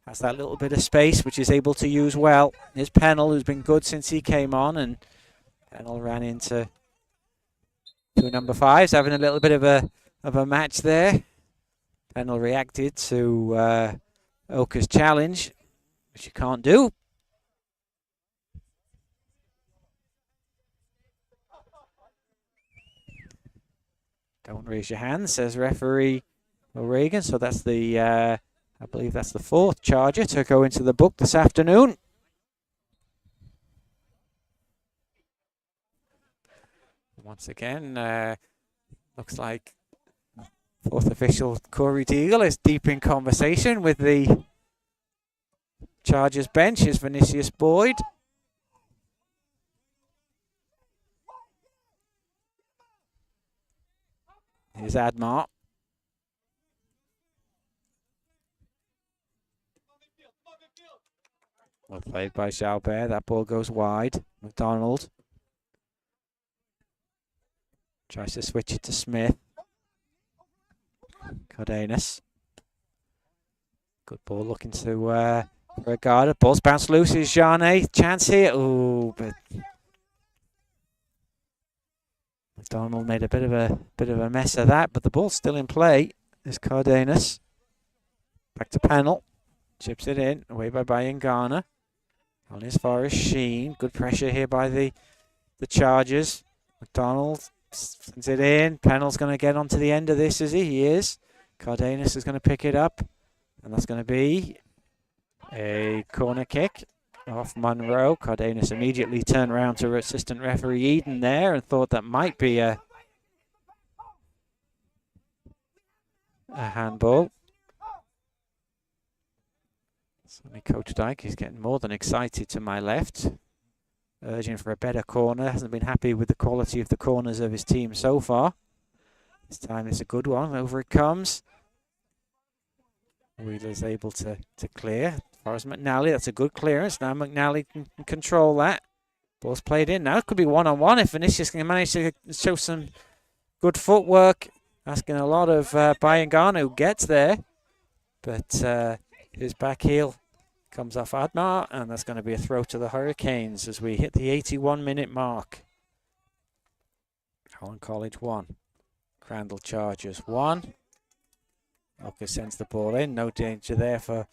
has that little bit of space, which is able to use well. Here's Pennell, who's been good since he came on, and Pennell ran into number 5s, having a little bit of a match there. Pennell reacted to Oka's challenge, which you can't do. Don't raise your hand, says referee O'Regan. So that's the, I believe that's the 4th Charger to go into the book this afternoon. Once again, looks like 4th official Corey Deagle is deep in conversation with the Chargers bench. Is Vinicius Boyd. Here's Admar. Well played by Jalbert. That ball goes wide. McDonald tries to switch it to Smith. Cardenas. Good ball looking to Regarda. Ball's bounced loose. Is Jane. Chance here. Oh, but McDonald made a bit of a mess of that, but the ball's still in play. There's Cardenas. Back to Pennell. Chips it in. Away by Bayangana. On as far as Sheen. Good pressure here by the Chargers. McDonald sends it in. Pennell's going to get onto the end of this, is he? He is. Cardenas is going to pick it up. And that's going to be a corner kick off Monroe. Cardenas immediately turned around to assistant referee Eden there and thought that might be a handball. Certainly Coach Dyke is getting more than excited to my left. Urging for a better corner. Hasn't been happy with the quality of the corners of his team so far. This time it's a good one. Over it comes. Wheeler's able to clear. As far as McNally, that's a good clearance. Now McNally can control that. Ball's played in. Now it could be one-on-one if Vinicius can manage to show some good footwork. Asking a lot of Bayangana, who gets there. But his back heel comes off Admar, and that's going to be a throw to the Hurricanes as we hit the 81-minute mark. Holland College 1. Crandall Chargers 1. Oka sends the ball in. No danger there for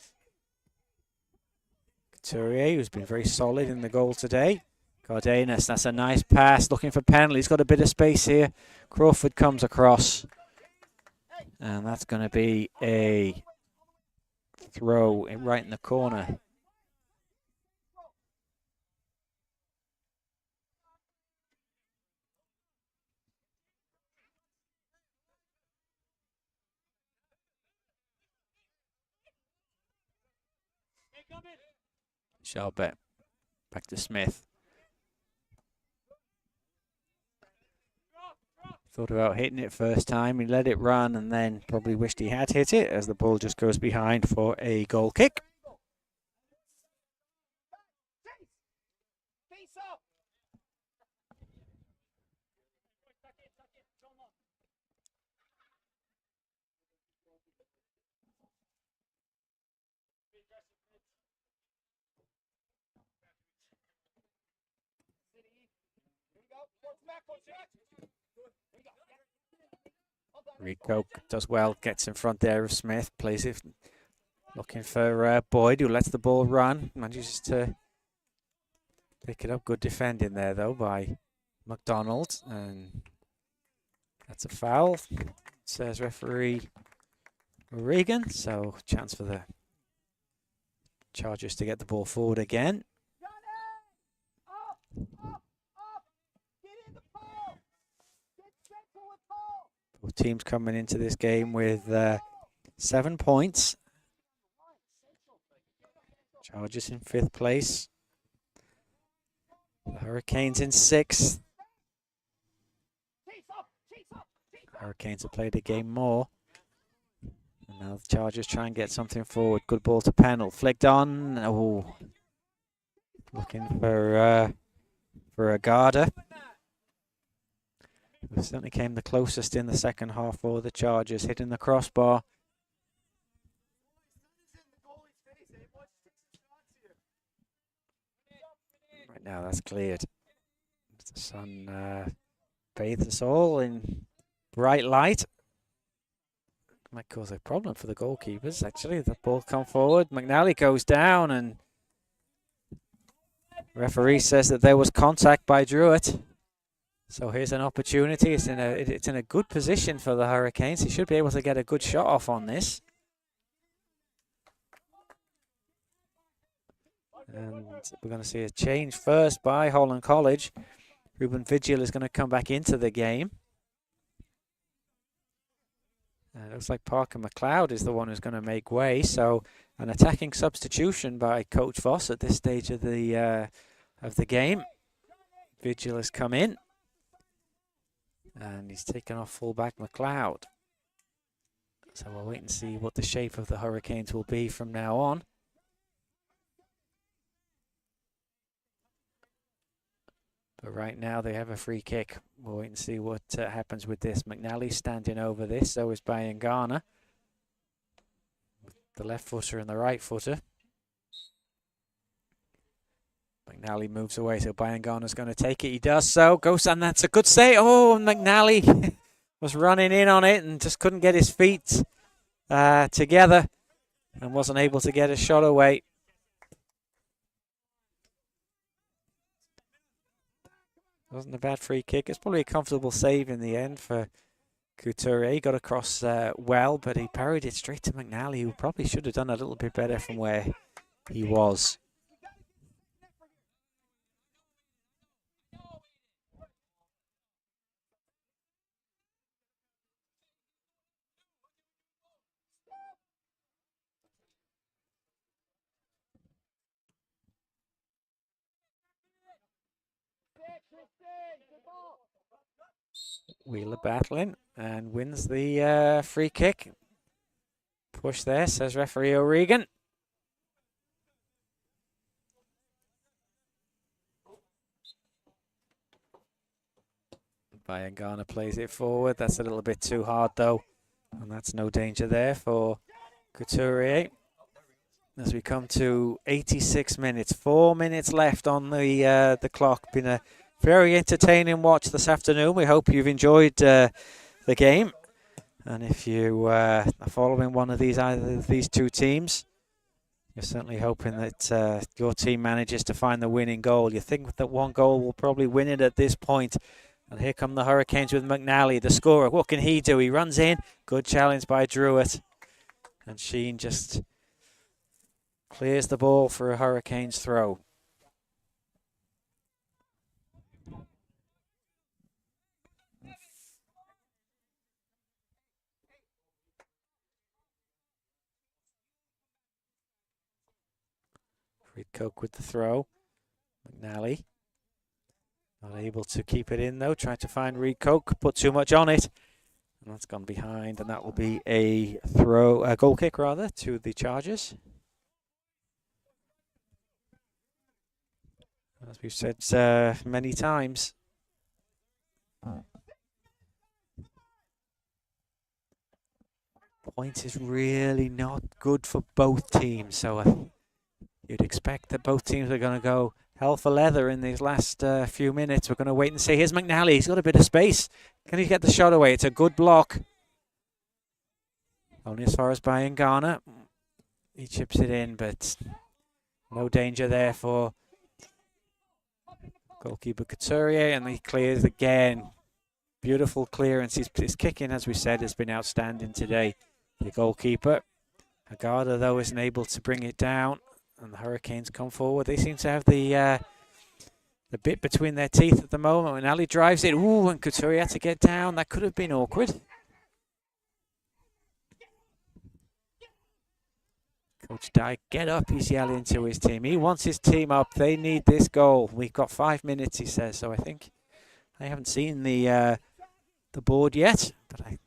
Couturier, who's been very solid in the goal today. Cardenas, that's a nice pass. Looking for Pennell. He's got a bit of space here. Crawford comes across. And that's going to be a throw right in the corner. Charbet. Back to Smith. Thought about hitting it first time. He let it run and then probably wished he had hit it as the ball just goes behind for a goal kick. Rico does well, gets in front there of Smith, plays it, looking for Boyd, who lets the ball run, manages to pick it up. Good defending there, though, by McDonald, and that's a foul, says referee Regan, so chance for the Chargers to get the ball forward again. Both teams coming into this game with 7 points. Chargers in 5th place. The Hurricanes in 6th. Hurricanes have played a game more. And now the Chargers try and get something forward. Good ball to Pennell. Flicked on. Oh, looking for a Garda. It certainly came the closest in the second half for the Chargers, hitting the crossbar. Right now that's cleared. The sun bathes us all in bright light. Might cause a problem for the goalkeepers, actually. The ball come forward. McNally goes down and referee says that there was contact by Druitt. So here's an opportunity. It's in a good position for the Hurricanes. He should be able to get a good shot off on this. And we're going to see a change first by Holland College. Ruben Vigil is going to come back into the game. It looks like Parker McLeod is the one who's going to make way. So an attacking substitution by Coach Voss at this stage of the game. Vigil has come in. And he's taken off fullback McLeod. So we'll wait and see what the shape of the Hurricanes will be from now on. But right now they have a free kick. We'll wait and see what happens with this. McNally standing over this, so is Bayangana. The left footer and the right footer. McNally moves away, so Bayangana's going to take it. He does so. Goes, and that's a good save. Oh, McNally was running in on it and just couldn't get his feet together and wasn't able to get a shot away. Wasn't a bad free kick. It's probably a comfortable save in the end for Couturier. He got across well, but he parried it straight to McNally, who probably should have done a little bit better from where he was. Wheeler battling and wins the free kick. Push there, says referee O'Regan. Bayangana plays it forward. That's a little bit too hard though. And that's no danger there for Couturier. As we come to 86 minutes, 4 minutes left on the clock. Been a very entertaining watch this afternoon. We hope you've enjoyed the game. And if you are following either of these two teams, you're certainly hoping that your team manages to find the winning goal. You think that one goal will probably win it at this point. And here come the Hurricanes with McNally, the scorer. What can he do? He runs in. Good challenge by Druitt. And Sheen just clears the ball for a Hurricanes throw. Coke with the throw. McNally not able to keep it in though. Trying to find Reed Coke, put too much on it. And that's gone behind, and that will be a goal kick rather, to the Chargers. As we've said many times, point is really not good for both teams. So you'd expect that both teams are going to go hell for leather in these last few minutes. We're going to wait and see. Here's McNally. He's got a bit of space. Can he get the shot away? It's a good block. Only as far as Bayangana. He chips it in, but no danger there for goalkeeper Couturier, and he clears again. Beautiful clearance. His kicking, as we said, has been outstanding today. The goalkeeper. Agada, though, isn't able to bring it down. And the Hurricanes come forward. They seem to have the bit between their teeth at the moment. When Ali drives it, ooh, and Couturier had to get down. That could have been awkward. Coach Dyke, get up, he's yelling to his team. He wants his team up. They need this goal. We've got 5 minutes, he says. So I think I haven't seen the board yet, but he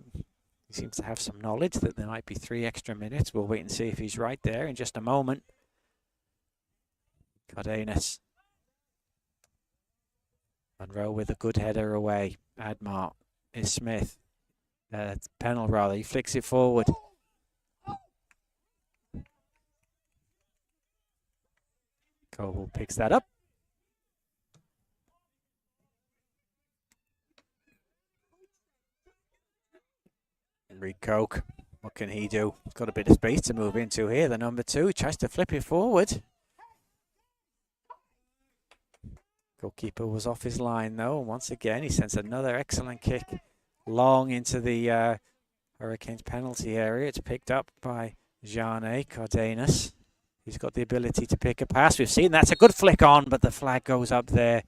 seems to have some knowledge that there might be 3 extra minutes. We'll wait and see if he's right there in just a moment. Cardenas. Monroe with a good header away. Admar is Smith. Pennell rather. He flicks it forward. Cole picks that up. Reed Coke. What can he do? He's got a bit of space to move into here. The number 2 he tries to flip it forward. Goalkeeper was off his line though. Once again, he sends another excellent kick long into the Hurricanes penalty area. It's picked up by Jane Cardenas. He's got the ability to pick a pass. We've seen that's a good flick on, but the flag goes up there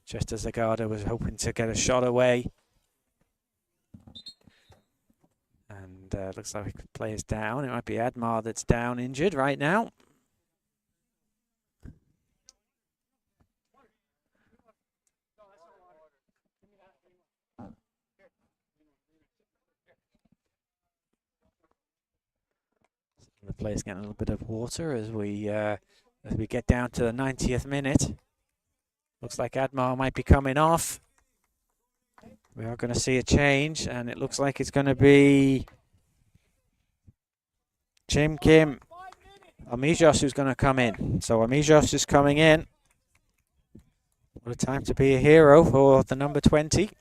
just as Agada was hoping to get a shot away. And looks like the player's down. It might be Admar that's down injured right now. The player's getting a little bit of water as we get down to the 90th minute. Looks like Admar might be coming off. We are going to see a change, and it looks like it's going to be Kim Amijos who's going to come in. So Amijos is coming in. What a time to be a hero for the number 20.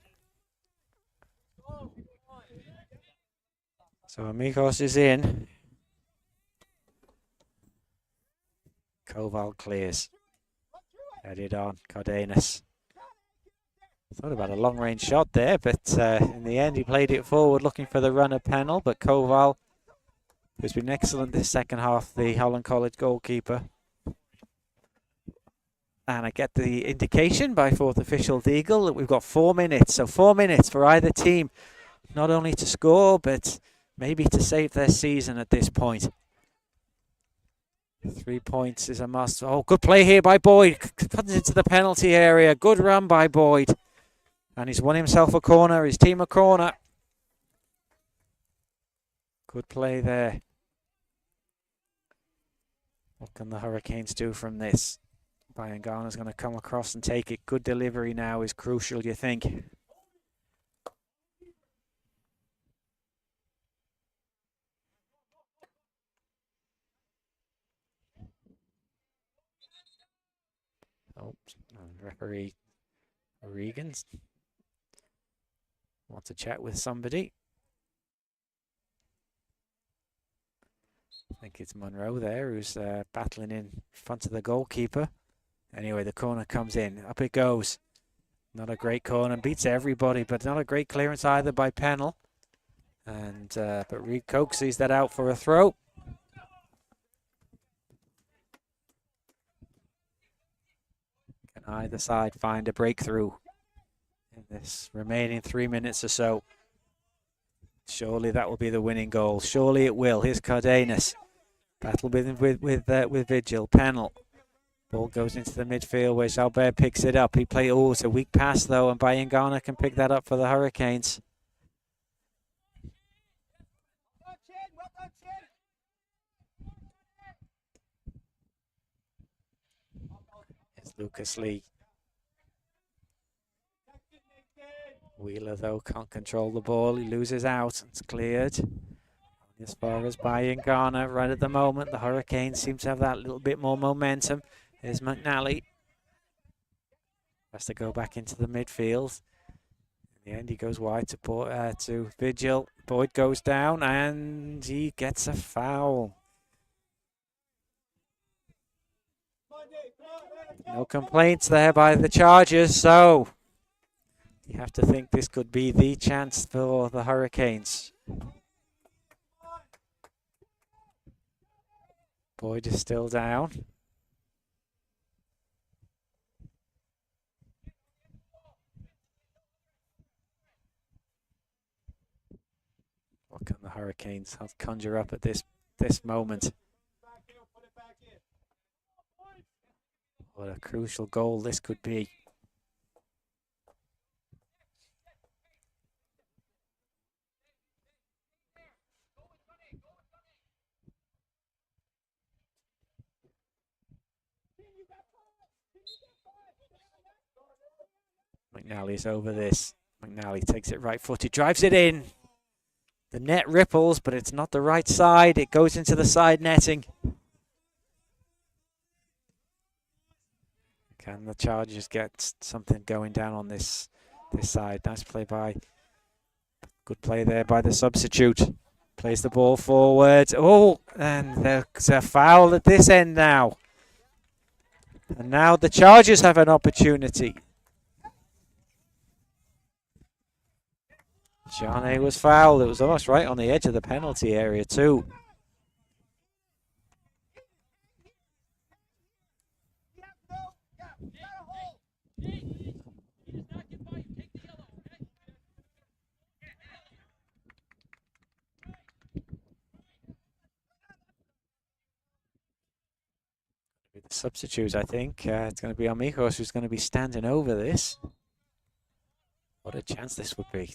So Amigos is in. Koval clears. Headed on, Cardenas. Thought about a long-range shot there, but in the end he played it forward looking for the runner panel, but Koval, who's been excellent this second half, the Holland College goalkeeper. And I get the indication by fourth official Deagle that we've got 4 minutes. So 4 minutes for either team, not only to score, but maybe to save their season at this point. 3 points is a must. Oh, good play here by Boyd. Cuts into the penalty area. Good run by Boyd. And he's won himself a corner, his team a corner. Good play there. What can the Hurricanes do from this? Bayangana's going to come across and take it. Good delivery now is crucial, you think? Oh, referee Regan's wants to chat with somebody. I think it's Monroe there who's battling in front of the goalkeeper. Anyway, the corner comes in. Up it goes. Not a great corner. Beats everybody, but not a great clearance either by Pennell. And but Reed coaxes that out for a throw. Can either side find a breakthrough in this remaining 3 minutes or so? Surely that will be the winning goal. Surely it will. Here's Cardenas. Battle with Vigil. Pennell. Ball goes into the midfield where Jalbert picks it up. He plays, oh, it's a weak pass though, and Bayangana can pick that up for the Hurricanes. It's Lucas Lee. Wheeler though can't control the ball. He loses out. It's cleared. As far as Bayangana right at the moment, the Hurricanes seem to have that little bit more momentum. Here's McNally. Has to go back into the midfield. In the end, he goes wide to Vigil. Boyd goes down and he gets a foul. No complaints there by the Chargers, so you have to think this could be the chance for the Hurricanes. Boyd is still down. What can the Hurricanes conjure up at this moment? What a crucial goal this could be. McNally's over this. McNally takes it right foot. He drives it in. The net ripples, but it's not the right side. It goes into the side netting. Can the Chargers get something going down on this side? Nice play by. Good play there by the substitute. Plays the ball forward. Oh, and there's a foul at this end now. And now the Chargers have an opportunity. Jane was fouled. It was almost right on the edge of the penalty area too. With the substitute, I think it's going to be Amigos who's going to be standing over this. What a chance this would be.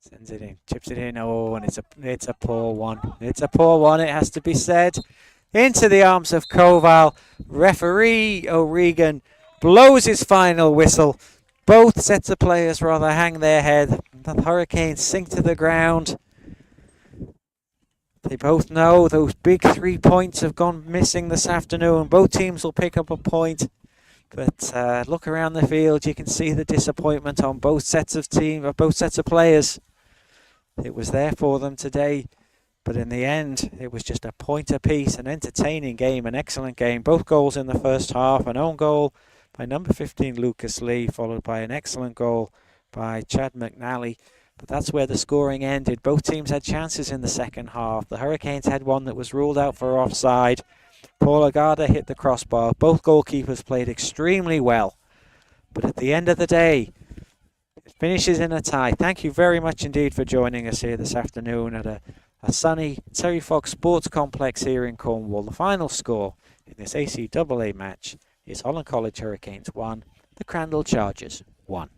Sends it in, chips it in. Oh, and it's a poor one. It's a poor one, it has to be said. Into the arms of Koval. Referee O'Regan blows his final whistle. Both sets of players rather hang their head. The Hurricanes sink to the ground. They both know those big 3 points have gone missing this afternoon. Both teams will pick up a point. But look around the field, you can see the disappointment on both sets of players. It was there for them today, but in the end, it was just a point apiece, an entertaining game, an excellent game. Both goals in the first half, an own goal by number 15 Lucas Lee, followed by an excellent goal by Chad McNally. But that's where the scoring ended. Both teams had chances in the second half. The Hurricanes had one that was ruled out for offside. Paul Agada hit the crossbar. Both goalkeepers played extremely well. But at the end of the day, it finishes in a tie. Thank you very much indeed for joining us here this afternoon at a sunny Terry Fox Sports Complex here in Cornwall. The final score in this ACAA match is Holland College Hurricanes 1, the Crandall Chargers 1.